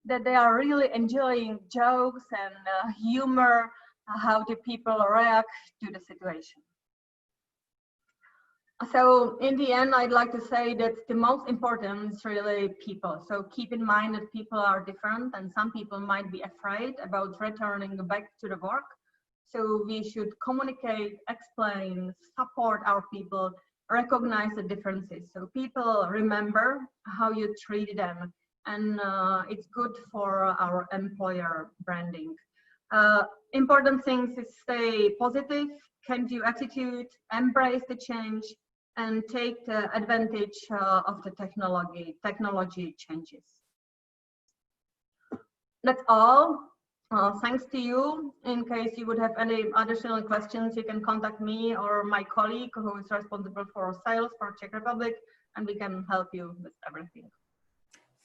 that they are really enjoying jokes and humor, how the people react to the situation. So in the end, I'd like to say that the most important is really people. So keep in mind that people are different, and some people might be afraid about returning back to the work. So we should communicate, explain, support our people, recognize the differences. So people remember how you treat them, and it's good for our employer branding. Important things is stay positive, can-do attitude, embrace the change, and take the advantage of the technology changes. That's all. Thanks to you. In case you would have any additional questions, you can contact me or my colleague who is responsible for sales for Czech Republic, and we can help you with everything.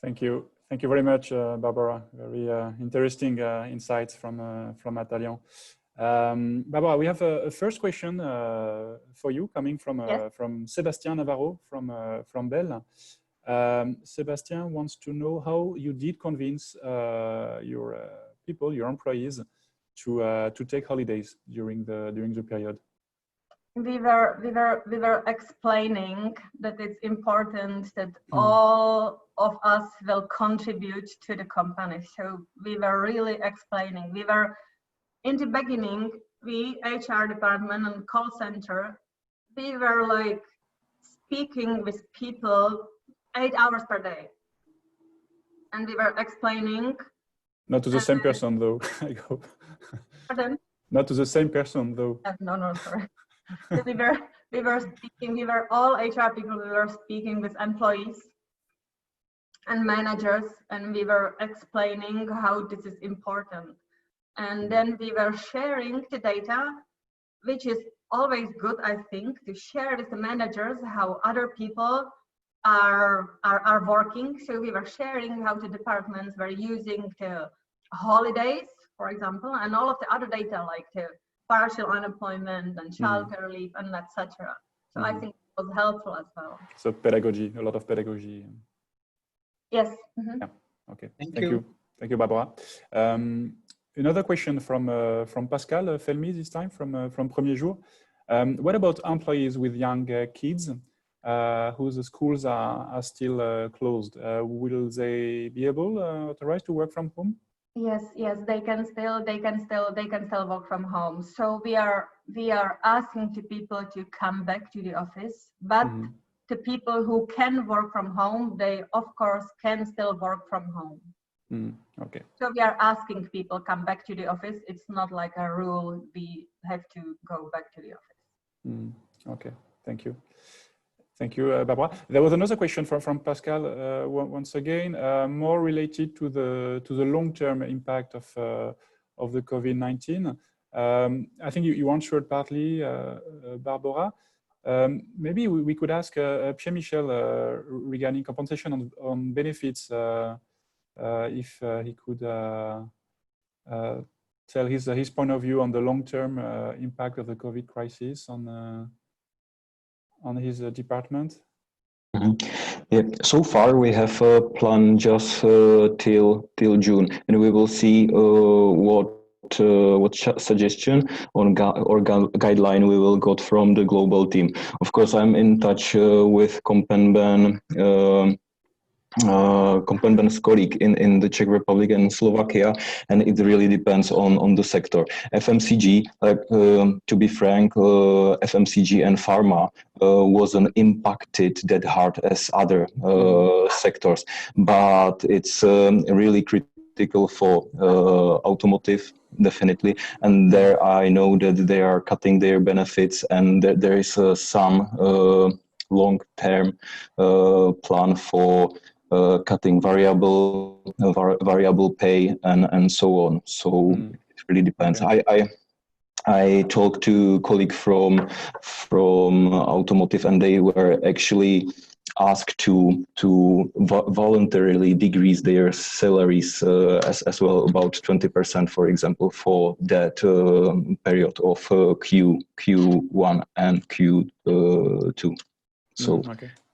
Thank you. Thank you very much, Barbara. Very interesting insights from Atalian. Barbara, we have a first question for you coming from Yes. from Sébastien Navarro from Bell. Sébastien wants to know how you did convince your people, your employees, to take holidays during the period. We were explaining that it's important that all of us will contribute to the company. So we were really explaining. We were in the beginning, we HR department and call center, we were like speaking with people 8 hours per day, and we were explaining. Not to the same person though. I hope. Pardon? Not to the same person though. No, sorry. So we were speaking. We were all HR people. We were speaking with employees and managers, and we were explaining how this is important. And then we were sharing the data, which is always good, I think, to share with the managers how other people are working. So we were sharing how the departments were using the holidays, for example, and all of the other data like the partial unemployment and childcare leave and etc. So I think it was helpful as well. So pedagogy, a lot of pedagogy. Yes. Yeah. Okay. Thank you. Thank you, Barbara. Another question from Pascal Felmi this time from Premier Jour. What about employees with young kids whose schools are still closed? Will they be authorized to work from home? Yes, they can still work from home. So we are asking the people to come back to the office, but the people who can work from home, they of course can still work from home. Okay. So we are asking people come back to the office. It's not like a rule we have to go back to the office. Okay, thank you. Thank you, Barbara. There was another question from Pascal once again, more related to the long-term impact of the COVID-19. I think you answered partly, Barbara. Maybe we could ask Pierre-Michel regarding compensation on benefits, if he could tell his point of view on the long-term impact of the COVID crisis on his department. Yeah, so far we have a plan just till June, and we will see what suggestion or guideline we will got from the global team. Of course, I'm in touch with Kompenben's colleague in the Czech Republic and Slovakia, and it really depends on the sector. FMCG, to be frank, FMCG and pharma wasn't impacted that hard as other sectors, but it's really critical for automotive, definitely, and there I know that they are cutting their benefits, and there is some long-term plan for cutting variable pay and so on. So it really depends. Okay. I talked to a colleague from automotive, and they were actually asked to voluntarily decrease their salaries as well, about 20%, for example, for that period of Q1 and Q2. So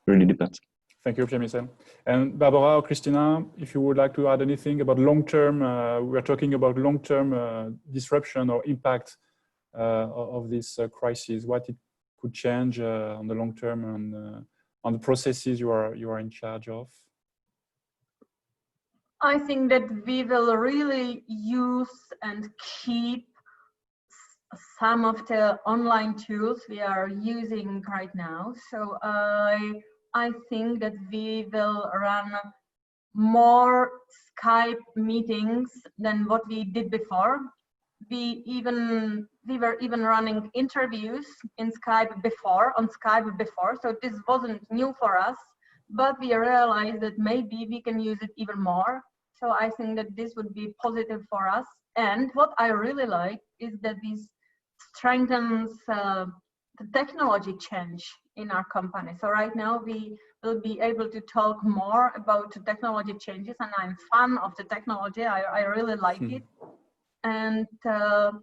really depends. Thank you, Pierre-Michel. And Barbara or Christina, if you would like to add anything about long-term, we are talking about long-term disruption or impact of this crisis, what it could change on the long term and on the processes you are in charge of. I think that we will really use and keep some of the online tools we are using right now. So I think that we will run more Skype meetings than what we did before. We were even running interviews on Skype before, so this wasn't new for us, but we realized that maybe we can use it even more. So I think that this would be positive for us. And what I really like is that this strengthens the technology change in our company. So right now we will be able to talk more about the technology changes, and I'm fan of the technology. I really like it. And the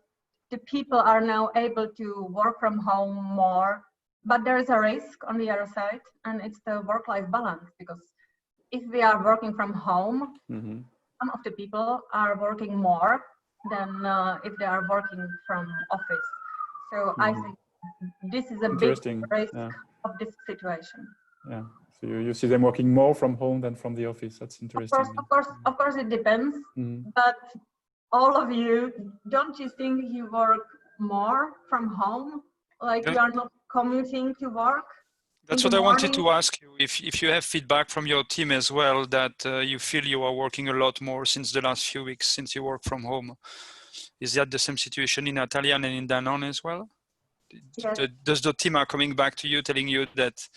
people are now able to work from home more, but there is a risk on the other side, and it's the work-life balance, because if we are working from home, some of the people are working more than if they are working from office. So I think this is a big risk of this situation. Yeah. So you see them working more from home than from the office. That's interesting. Of course, it depends. But all of you, don't you think you work more from home? Like you are not commuting to work? That's what I wanted to ask you, if you have feedback from your team as well, that you feel you are working a lot more since the last few weeks, since you work from home. Is that the same situation in Atalian and in Danone as well? Yes. Does the team are coming back to you, telling you that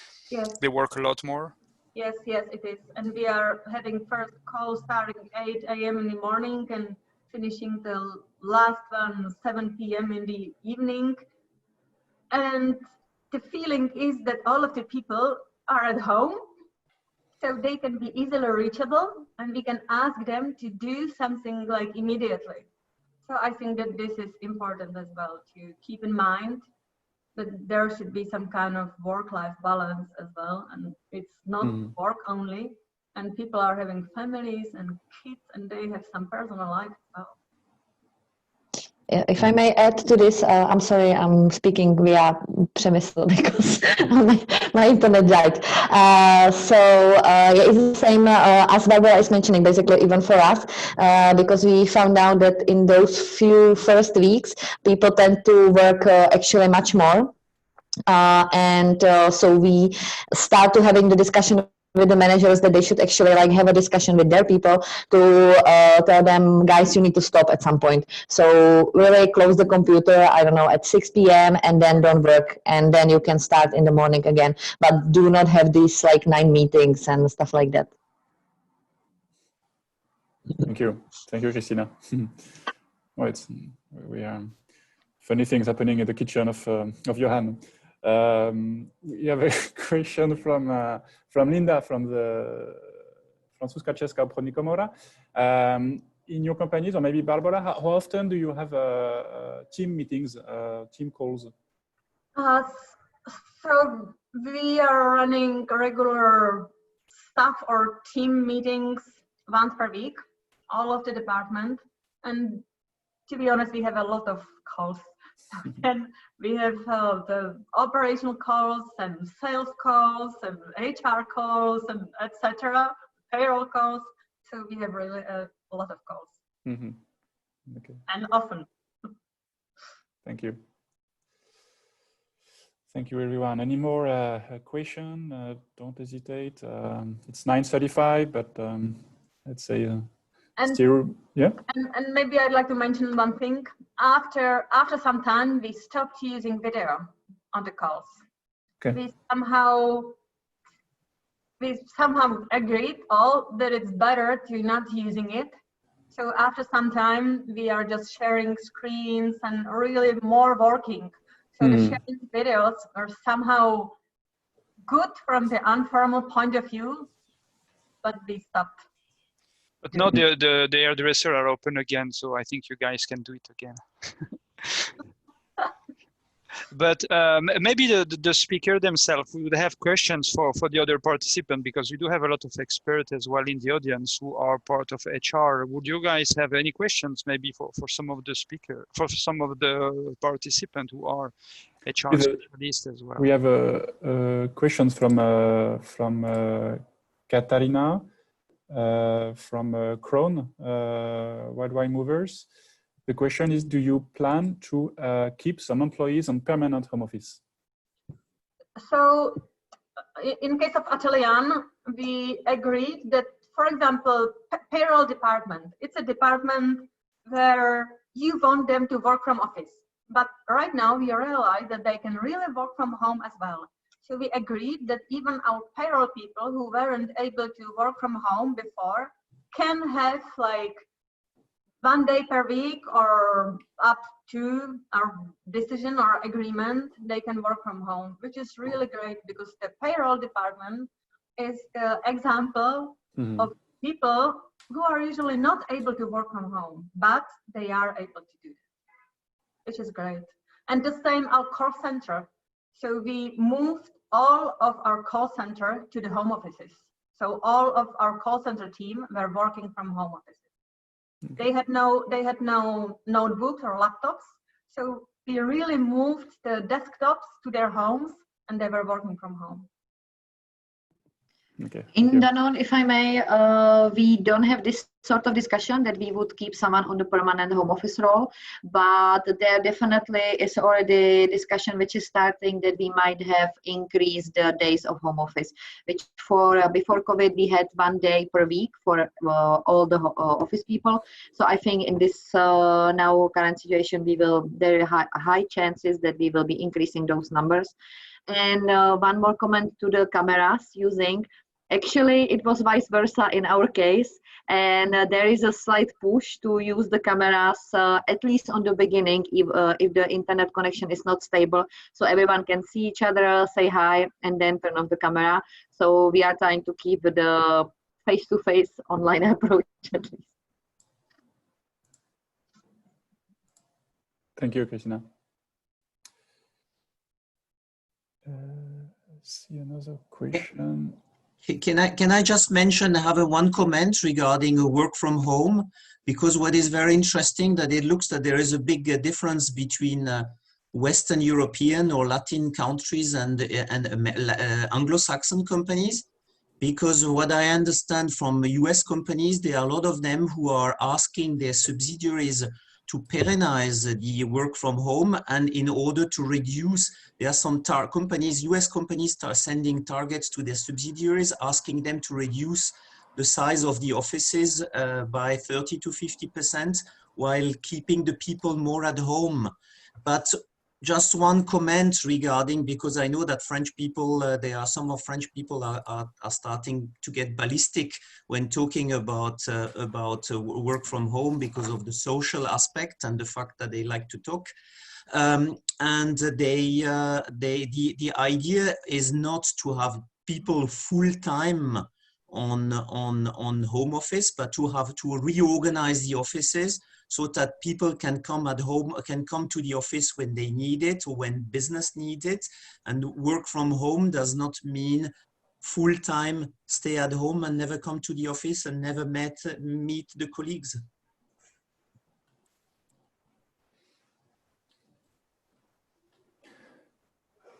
they work a lot more? Yes, yes, it is. And we are having first call starting 8 a.m. in the morning and finishing the last one 7 p.m. in the evening. And the feeling is that all of the people are at home, so they can be easily reachable, and we can ask them to do something like immediately. So I think that this is important as well, to keep in mind that there should be some kind of work-life balance as well, and it's not work only, and people are having families and kids, and they have some personal life as well. If I may add to this, I'm sorry, I'm speaking via Přemysl because my internet died. It's the same as Barbara is mentioning, basically, even for us, because we found out that in those few first weeks, people tend to work actually much more. So we start to having the discussion with the managers that they should actually like have a discussion with their people to tell them, guys, you need to stop at some point. So really close the computer, I don't know, at 6 p.m. and then don't work. And then you can start in the morning again. But do not have these like 9 meetings and stuff like that. Thank you. Thank you, Christina. Well, we are funny things happening in the kitchen of Johan. We have a question from Linda from the Francouzska Česká obchodní komora. In your companies, or maybe Barbara, how often do you have team meetings, team calls? So we are running regular staff or team meetings once per week, all of the department. And to be honest, we have a lot of calls. And we have the operational calls and sales calls and HR calls and etc. Payroll calls. So we have really a lot of calls. Okay. And often. Thank you. Thank you, everyone. Any more question? Don't hesitate. It's 9:35, but let's say still, yeah. And maybe I'd like to mention one thing. After some time, we stopped using video on the calls. Okay. We somehow agreed all that it's better to not using it. So after some time, we are just sharing screens and really more working. So the sharing videos are somehow good from the informal point of view, but we stopped. But now the hairdresser are open again, so I think you guys can do it again. But maybe the speaker themselves would have questions for the other participant, because we do have a lot of experts as well in the audience who are part of HR. Would you guys have any questions maybe for some of the speaker, for some of the participants who are HR specialists as well? We have questions from Katarina from Krohn, Worldwide Movers. The question is, do you plan to keep some employees on permanent home office? So in case of Atalian, we agreed that, for example, payroll department, it's a department where you want them to work from office. But right now we realize that they can really work from home as well. So we agreed that even our payroll people who weren't able to work from home before can have like 1 day per week or up to our decision or agreement, they can work from home, which is really great because the payroll department is the example of people who are usually not able to work from home, but they are able to do it, which is great. And the same our call center. So we moved all of our call center to the home offices. So all of our call center team were working from home offices. They had no notebooks or laptops. So we really moved the desktops to their homes and they were working from home. Okay. In Danone, if I may, we don't have this sort of discussion that we would keep someone on the permanent home office role, but there definitely is already discussion which is starting that we might have increased the days of home office, which before COVID we had 1 day per week for all the office people. So I think in this now current situation, there are high chances that we will be increasing those numbers. And one more comment to the cameras using. Actually, it was vice versa in our case, and there is a slight push to use the cameras at least on the beginning if the internet connection is not stable, so everyone can see each other, say hi, and then turn off the camera. So we are trying to keep the face-to-face online approach at least. Thank you, Christina. Let's see another question. Can I just mention, I have one comment regarding work from home, because what is very interesting that it looks that there is a big difference between Western European or Latin countries and Anglo-Saxon companies, because what I understand from US companies, there are a lot of them who are asking their subsidiaries to perennize the work from home, and in order to reduce, there are some companies, US companies, are sending targets to their subsidiaries, asking them to reduce the size of the offices by 30 to 50%, while keeping the people more at home. But just one comment regarding, because I know that French people, there are some of French people are starting to get ballistic when talking about work from home because of the social aspect and the fact that they like to talk. And the idea is not to have people full-time on home office, but to reorganize the offices so that people can come at home, can come to the office when they need it or when business needs it. And work from home does not mean full-time stay at home and never come to the office and never meet the colleagues.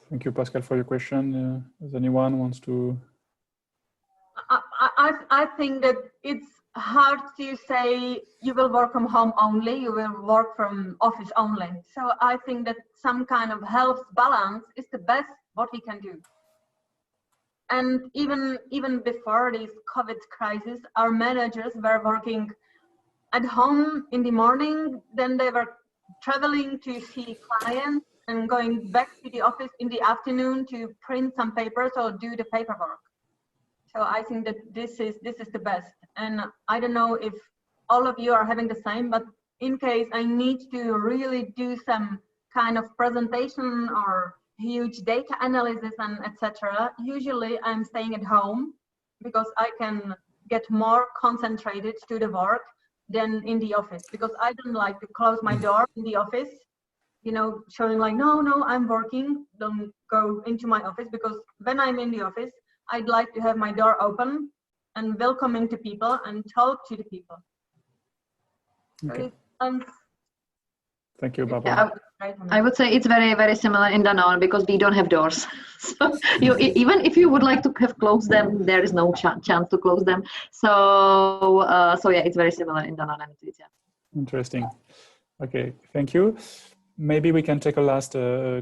Thank you, Pascal, for your question. Does anyone wants to? I think that it's hard to say you will work from home only, you will work from office only. So I think that some kind of health balance is the best what we can do. And even before this COVID crisis, our managers were working at home in the morning, then they were traveling to see clients and going back to the office in the afternoon to print some papers or do the paperwork. So I think that this is the best. And I don't know if all of you are having the same, but in case I need to really do some kind of presentation or huge data analysis and etc., usually I'm staying at home because I can get more concentrated to the work than in the office, because I don't like to close my door in the office, you know, showing like, no, I'm working, don't go into my office, because when I'm in the office, I'd like to have my door open and welcoming to people and talk to the people. Okay. So thank you, Barbara. Yeah, I would say it's very, very similar in Danone because we don't have doors. So even if you would like to have closed them, there is no chance to close them. So yeah, it's very similar in Danone and Nutricia. Interesting. Okay, thank you. Maybe we can take a last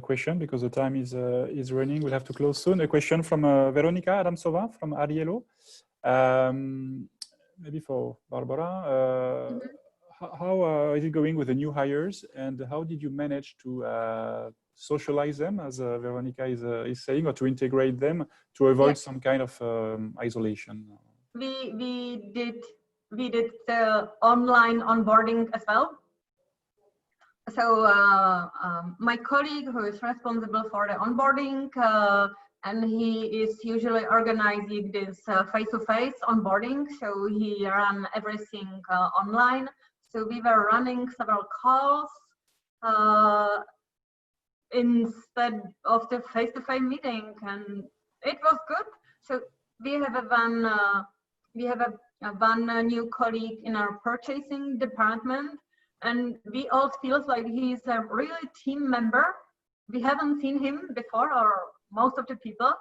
question because the time is running. We'll have to close soon. A question from Veronika Adamsova from Arielo. Maybe for Barbara. How is it going with the new hires, and how did you manage to socialize them, as Veronika is saying, or to integrate them to avoid some kind of isolation? We did the online onboarding as well. So my colleague who is responsible for the onboarding, and he is usually organizing this face-to-face onboarding. So he ran everything online. So we were running several calls instead of the face-to-face meeting, and it was good. So we have one new colleague in our purchasing department, and we all feel like he's a really team member. We haven't seen him before, or most of the people,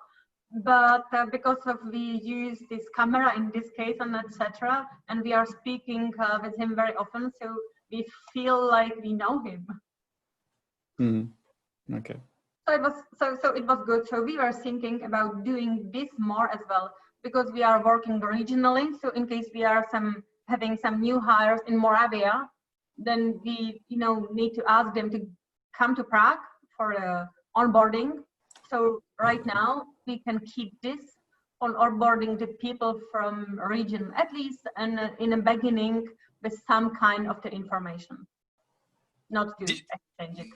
but because of we use this camera in this case and etc., and we are speaking with him very often, so we feel like we know him. Okay. So it was good. So we were thinking about doing this more as well, because we are working regionally. So in case we are having some new hires in Moravia, then we need to ask them to come to Prague for the onboarding. So right now we can keep this on onboarding the people from region, at least in the beginning, with some kind of the information, not to exchange it.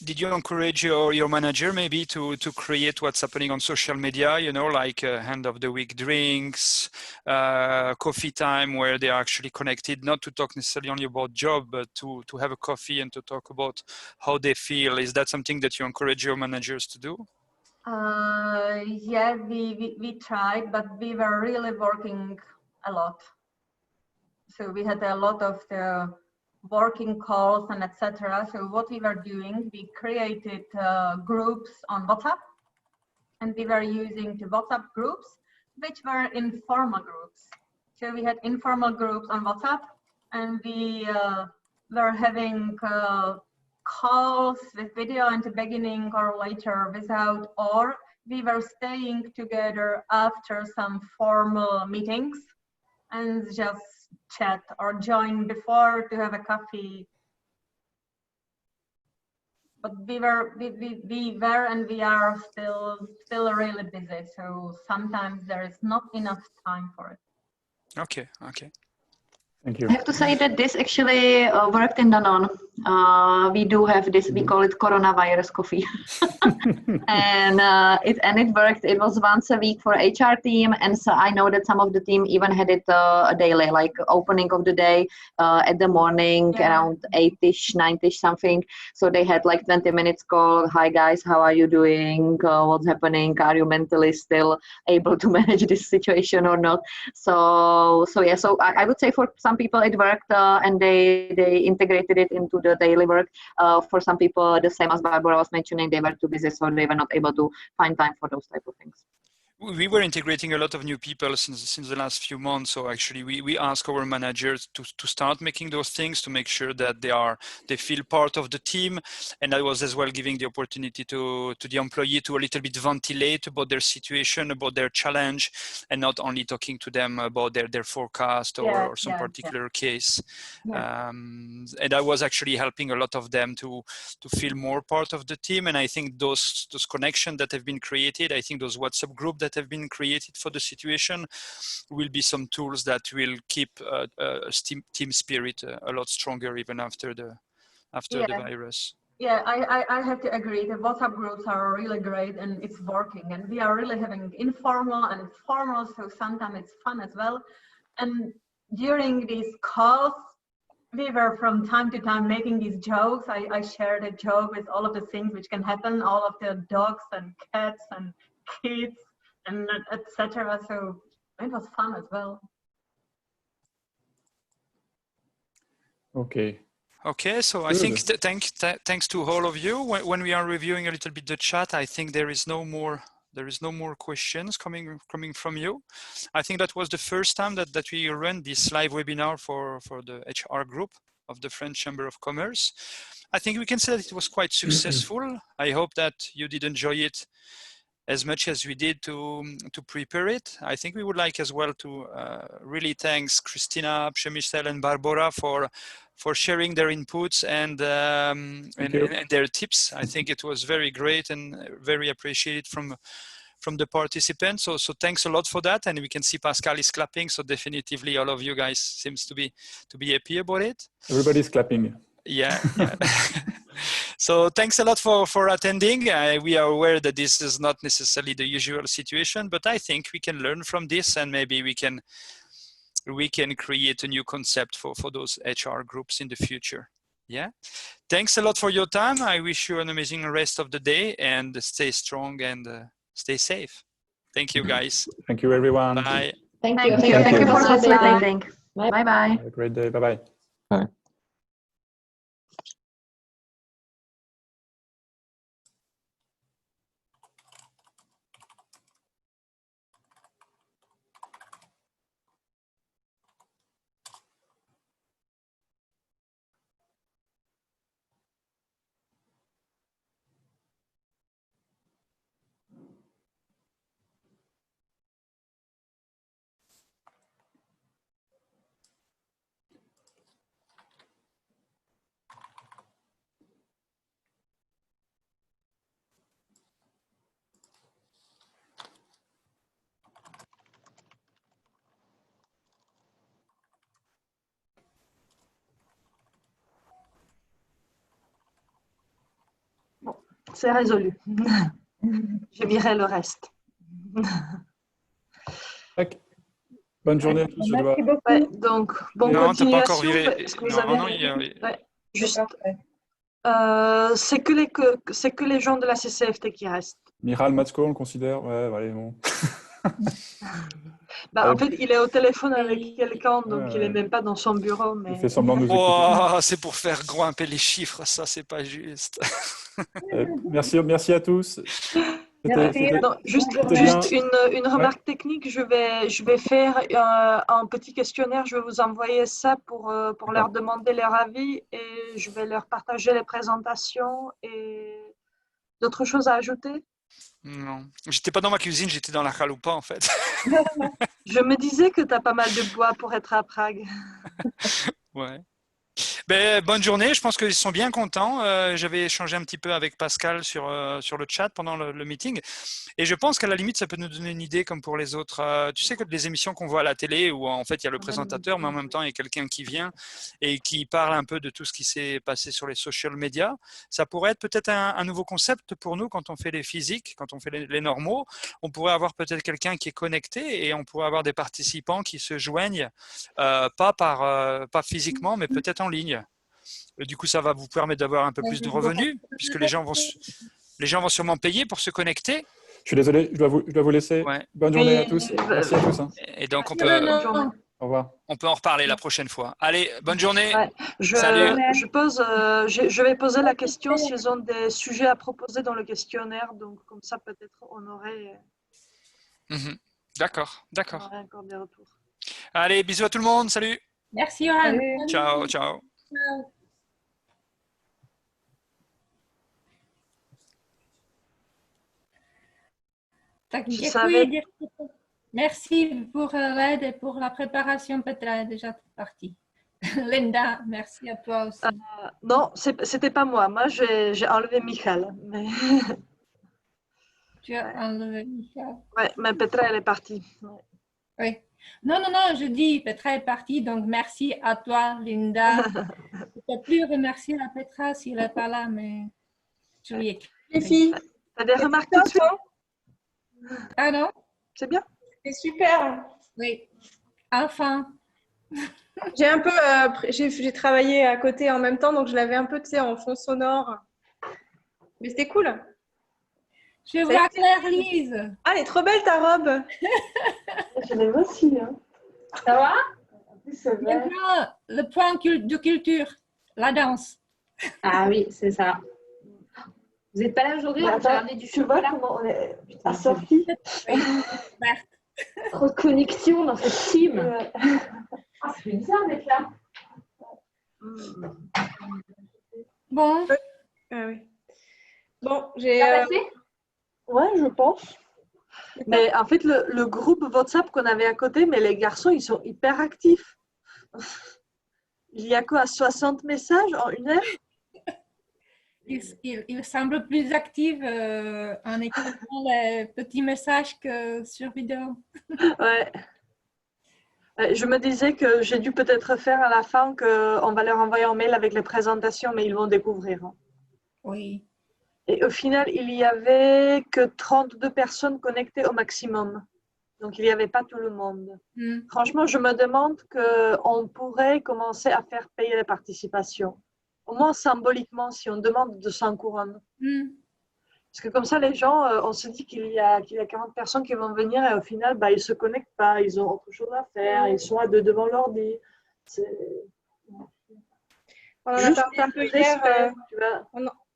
Did you encourage your manager maybe to create what's happening on social media, like end of the week drinks, coffee time, where they are actually connected, not to talk necessarily only about job, but to have a coffee and to talk about how they feel? Is that something that you encourage your managers to do? Yeah, we tried, but we were really working a lot. So we had a lot of the working calls and etc. So what we were doing, we created groups on WhatsApp, and we were using the WhatsApp groups, which were informal groups. So we had informal groups on WhatsApp, and we were having calls with video in the beginning or later without, or we were staying together after some formal meetings and just chat or join before to have a coffee. But we were and we are still really busy. So sometimes there is not enough time for it. Okay. Thank you. I have to say that this actually worked in Danone. We do have this, we call it coronavirus coffee. and it worked. It was once a week for HR team, and so I know that some of the team even had it a daily, like opening of the day at the morning, around 8ish, 9ish something. So they had like 20 minutes call. Hi guys, how are you doing? What's happening? Are you mentally still able to manage this situation or not? So yeah, so I would say for some people it worked, and they integrated it into the daily work. For some people, the same as Barbara was mentioning, they were too busy, so they were not able to find time for those type of things. We were integrating a lot of new people since the last few months. So actually, we ask our managers to start making those things, to make sure that they feel part of the team. And I was as well giving the opportunity to the employee to a little bit ventilate about their situation, about their challenge, and not only talking to them about their forecast or some particular case. And I was actually helping a lot of them to feel more part of the team. And I think those connections that have been created, I think those WhatsApp groups that have been created for the situation will be some tools that will keep team spirit a lot stronger even after the virus. Yeah, I have to agree. The WhatsApp groups are really great and it's working, and we are really having informal and formal, so sometimes it's fun as well. And during these calls, we were from time to time making these jokes. I shared a joke with all of the things which can happen, all of the dogs and cats and kids and etc. So it was fun as well. Okay. So I think thanks to all of you. When we are reviewing a little bit the chat, I think there is no more questions coming from you. I think that was the first time that we ran this live webinar for the HR group of the French Chamber of Commerce. I think we can say that it was quite successful. I hope that you did enjoy it as much as we did to prepare it. I think we would like as well to really thanks Christina, Przemysl, and Barbara for sharing their inputs and their tips. I think it was very great and very appreciated from the participants. So thanks a lot for that. And we can see Pascal is clapping. So definitively all of you guys seems to be happy about it. Everybody's clapping. Yeah. So thanks a lot for attending. We are aware that this is not necessarily the usual situation, but I think we can learn from this, and maybe we can create a new concept for those HR groups in the future. Yeah. Thanks a lot for your time. I wish you an amazing rest of the day, and stay strong and stay safe. Thank you, guys. Thank you, everyone. Bye. Thank you for facilitating. Bye-bye. Have a great day. Bye-bye. Bye. C'est résolu. Je virerai le reste. Bonne journée à tous. Merci beaucoup. Ouais, donc, bonne Non, t'as pas encore continuation. viré. Est-ce que vous Non, avez... non, Ouais, juste, Parfait. c'est que les gens de la CCFT qui restent. Miral Matsko, on le considère? Ouais, allez, bon. En fait, il est au téléphone avec quelqu'un, donc Ouais, il n'est même pas dans son bureau. Il Mais... fait semblant de nous écouter. Oh, c'est pour faire grimper les chiffres, ça, c'est pas juste. Merci à tous. Non, juste une remarque technique, je vais faire un petit questionnaire, je vais vous envoyer ça pour leur demander leur avis et je vais leur partager les présentations et d'autres choses à ajouter. Non, j'étais pas dans ma cuisine, j'étais dans la chaloupa en fait. Je me disais que tu as pas mal de bois pour être à Prague. Ouais. Ben, bonne journée, je pense qu'ils sont bien contents. J'avais échangé un petit peu avec Pascal sur le chat pendant le meeting et je pense qu'à la limite ça peut nous donner une idée comme pour les autres. Tu sais que les émissions qu'on voit à la télé où en fait il y a le présentateur mais en même temps il y a quelqu'un qui vient et qui parle un peu de tout ce qui s'est passé sur les social media. Ça pourrait être peut-être un nouveau concept pour nous quand on fait les physiques, quand on fait les normaux. On pourrait avoir peut-être quelqu'un qui est connecté et on pourrait avoir des participants qui se joignent pas physiquement mais peut-être en ligne. Du coup, ça va vous permettre d'avoir un peu plus de revenus, puisque les gens vont sûrement payer pour se connecter. Je suis désolé, je dois vous laisser. Ouais. Bonne journée à tous. Merci à tous. Hein. Et donc, Au revoir. On peut en reparler la prochaine fois. Allez, bonne journée. Ouais. Salut. Je vais poser la question s'ils ont des sujets à proposer dans le questionnaire. Donc, comme ça, peut-être on aurait D'accord. encore des retours. Allez, bisous à tout le monde. Salut. Merci, Johan. Ciao. Ciao. Merci pour l'aide et pour la préparation. Petra est déjà partie. Linda, merci à toi aussi. Non, c'était pas moi. Moi, j'ai enlevé Michal. Mais... Tu as enlevé Michal. Oui, mais Petra, elle est partie. Ouais. Oui. Non, je dis Petra est partie, donc merci à toi, Linda. Je ne peux plus remercier la Petra s'il n'est pas là, mais je lui écris. Les filles, t'as des remarques tout de suite? Ah non? C'est bien. C'est super. Oui. Enfin. J'ai un peu, j'ai travaillé à côté en même temps, donc je l'avais un peu, tu sais, en fond sonore. Mais c'était cool. Je vois Claire-Lise. Ah, elle est trop belle ta robe. Je l'aime aussi. Hein. Ça va? Maintenant, le point de culture, la danse. Ah oui, c'est ça. Vous n'êtes pas là aujourd'hui? Tu vois comment on est à Sophie? Trop de connexion dans cette team. Ah, ça fait bizarre d'être là. Bon. Oui. Bon, j'ai... Ouais, je pense. Mais en fait, le groupe WhatsApp qu'on avait à côté, mais les garçons, ils sont hyper actifs. Il y a quoi, 60 messages en une heure? Il semble plus actif en écoutant les petits messages que sur vidéo. Ouais. Je me disais que j'ai dû peut-être faire à la fin qu'on va leur envoyer un mail avec les présentations, mais ils vont découvrir. Hein. Oui. Et au final, il n'y avait que 32 personnes connectées au maximum. Donc, il n'y avait pas tout le monde. Franchement, je me demande qu'on pourrait commencer à faire payer les participations. Au moins symboliquement, si on demande 200 couronnes. Parce que comme ça, les gens, on se dit qu'il y a 40 personnes qui vont venir et au final, ils ne se connectent pas, ils ont autre chose à faire, ils sont à deux devant l'ordi.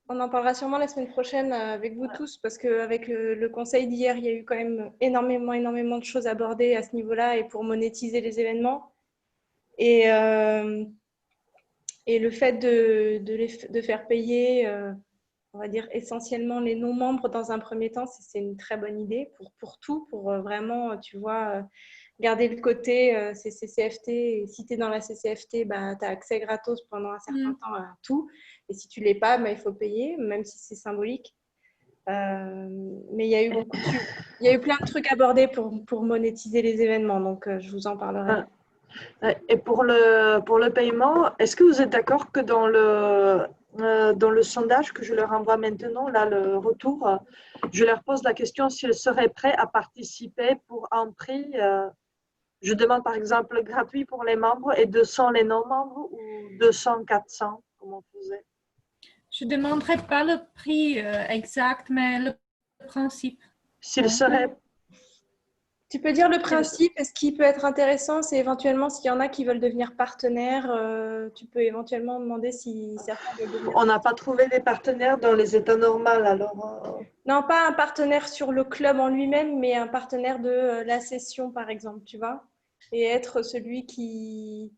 On en parlera sûrement la semaine prochaine avec vous tous, parce qu'avec le conseil d'hier, il y a eu quand même énormément de choses abordées à ce niveau-là et pour monétiser les événements. Et le fait de faire payer, on va dire essentiellement les non-membres dans un premier temps, c'est une très bonne idée pour tout, pour vraiment, tu vois, garder le côté CCFT. Et si tu es dans la CCFT, tu as accès gratos pendant un certain temps à tout. Et si tu ne l'es pas, il faut payer, même si c'est symbolique. Mais il y a eu plein de trucs abordés pour monétiser les événements, donc je vous en parlerai. Et pour le paiement, est-ce que vous êtes d'accord que dans dans le sondage que je leur envoie maintenant, là, le retour, je leur pose la question s'ils seraient prêts à participer pour un prix. Je demande par exemple gratuit pour les membres et 200 les non-membres ou 200, 400, comme on faisait. Je ne demanderai pas le prix exact, mais le principe. S'ils seraient... Tu peux dire le principe, et ce qui peut être intéressant, c'est éventuellement s'il y en a qui veulent devenir partenaires, tu peux éventuellement demander si certains veulent devenir. On n'a pas trouvé des partenaires dans les états normaux, alors... Non, pas un partenaire sur le club en lui-même, mais un partenaire de la session, par exemple, tu vois, et être celui qui...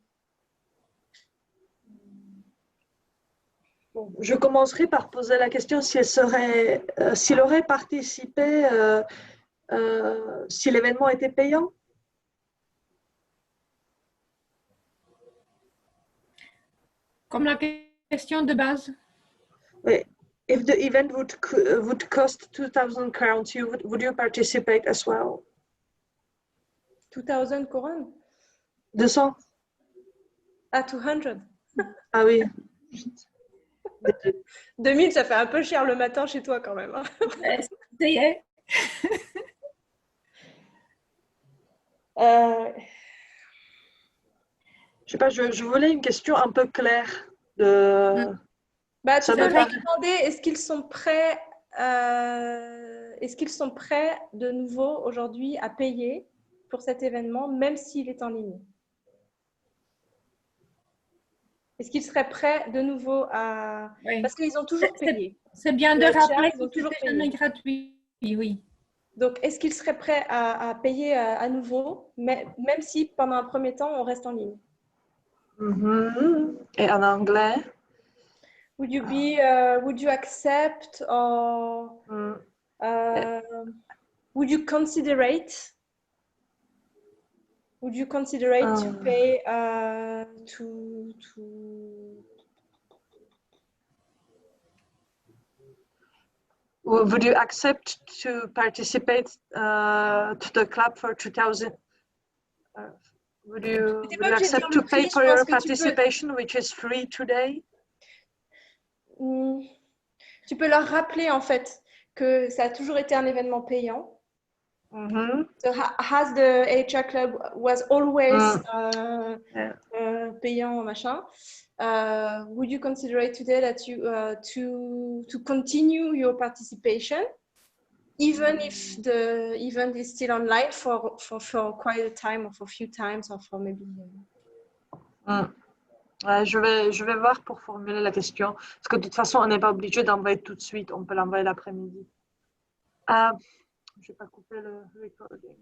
Bon, je commencerai par poser la question s'il aurait participé si l'événement était payant. Comme la question de base. Oui. If the event would cost 2,000 crowns, would you participate as well? 2000 couronnes? 200? Ah, 200. Ah oui. 2000, ça fait un peu cher le matin chez toi quand même. Hein. Essayez. Je sais pas, je voulais une question un peu claire. Bah, tu peux leur demander, est-ce qu'ils sont prêts de nouveau aujourd'hui à payer pour cet événement, même s'il est en ligne? Est-ce qu'ils seraient prêts de nouveau à... Oui. Parce qu'ils ont toujours payé. C'est bien de rappeler que c'est jamais gratuit. Oui. Donc, est-ce qu'ils seraient prêts à payer à nouveau, même si pendant un premier temps, on reste en ligne? Et en anglais? Would you accept or would you considerate to pay Would you accept to participate to the club for 2,000? Would you accept to pay for your participation, which is free today? Tu peux leur rappeler en fait que ça a toujours été un événement payant. So has the HR club was always payant, machin. Would you consider it today that you to continue your participation, even if the event is still online for quite a time or for a few times or for maybe. Je vais voir pour formuler la question, parce que de toute façon, on n'est pas obligé d'envoyer tout de suite, on peut l'envoyer l'après-midi. Je vais pas couper le recording.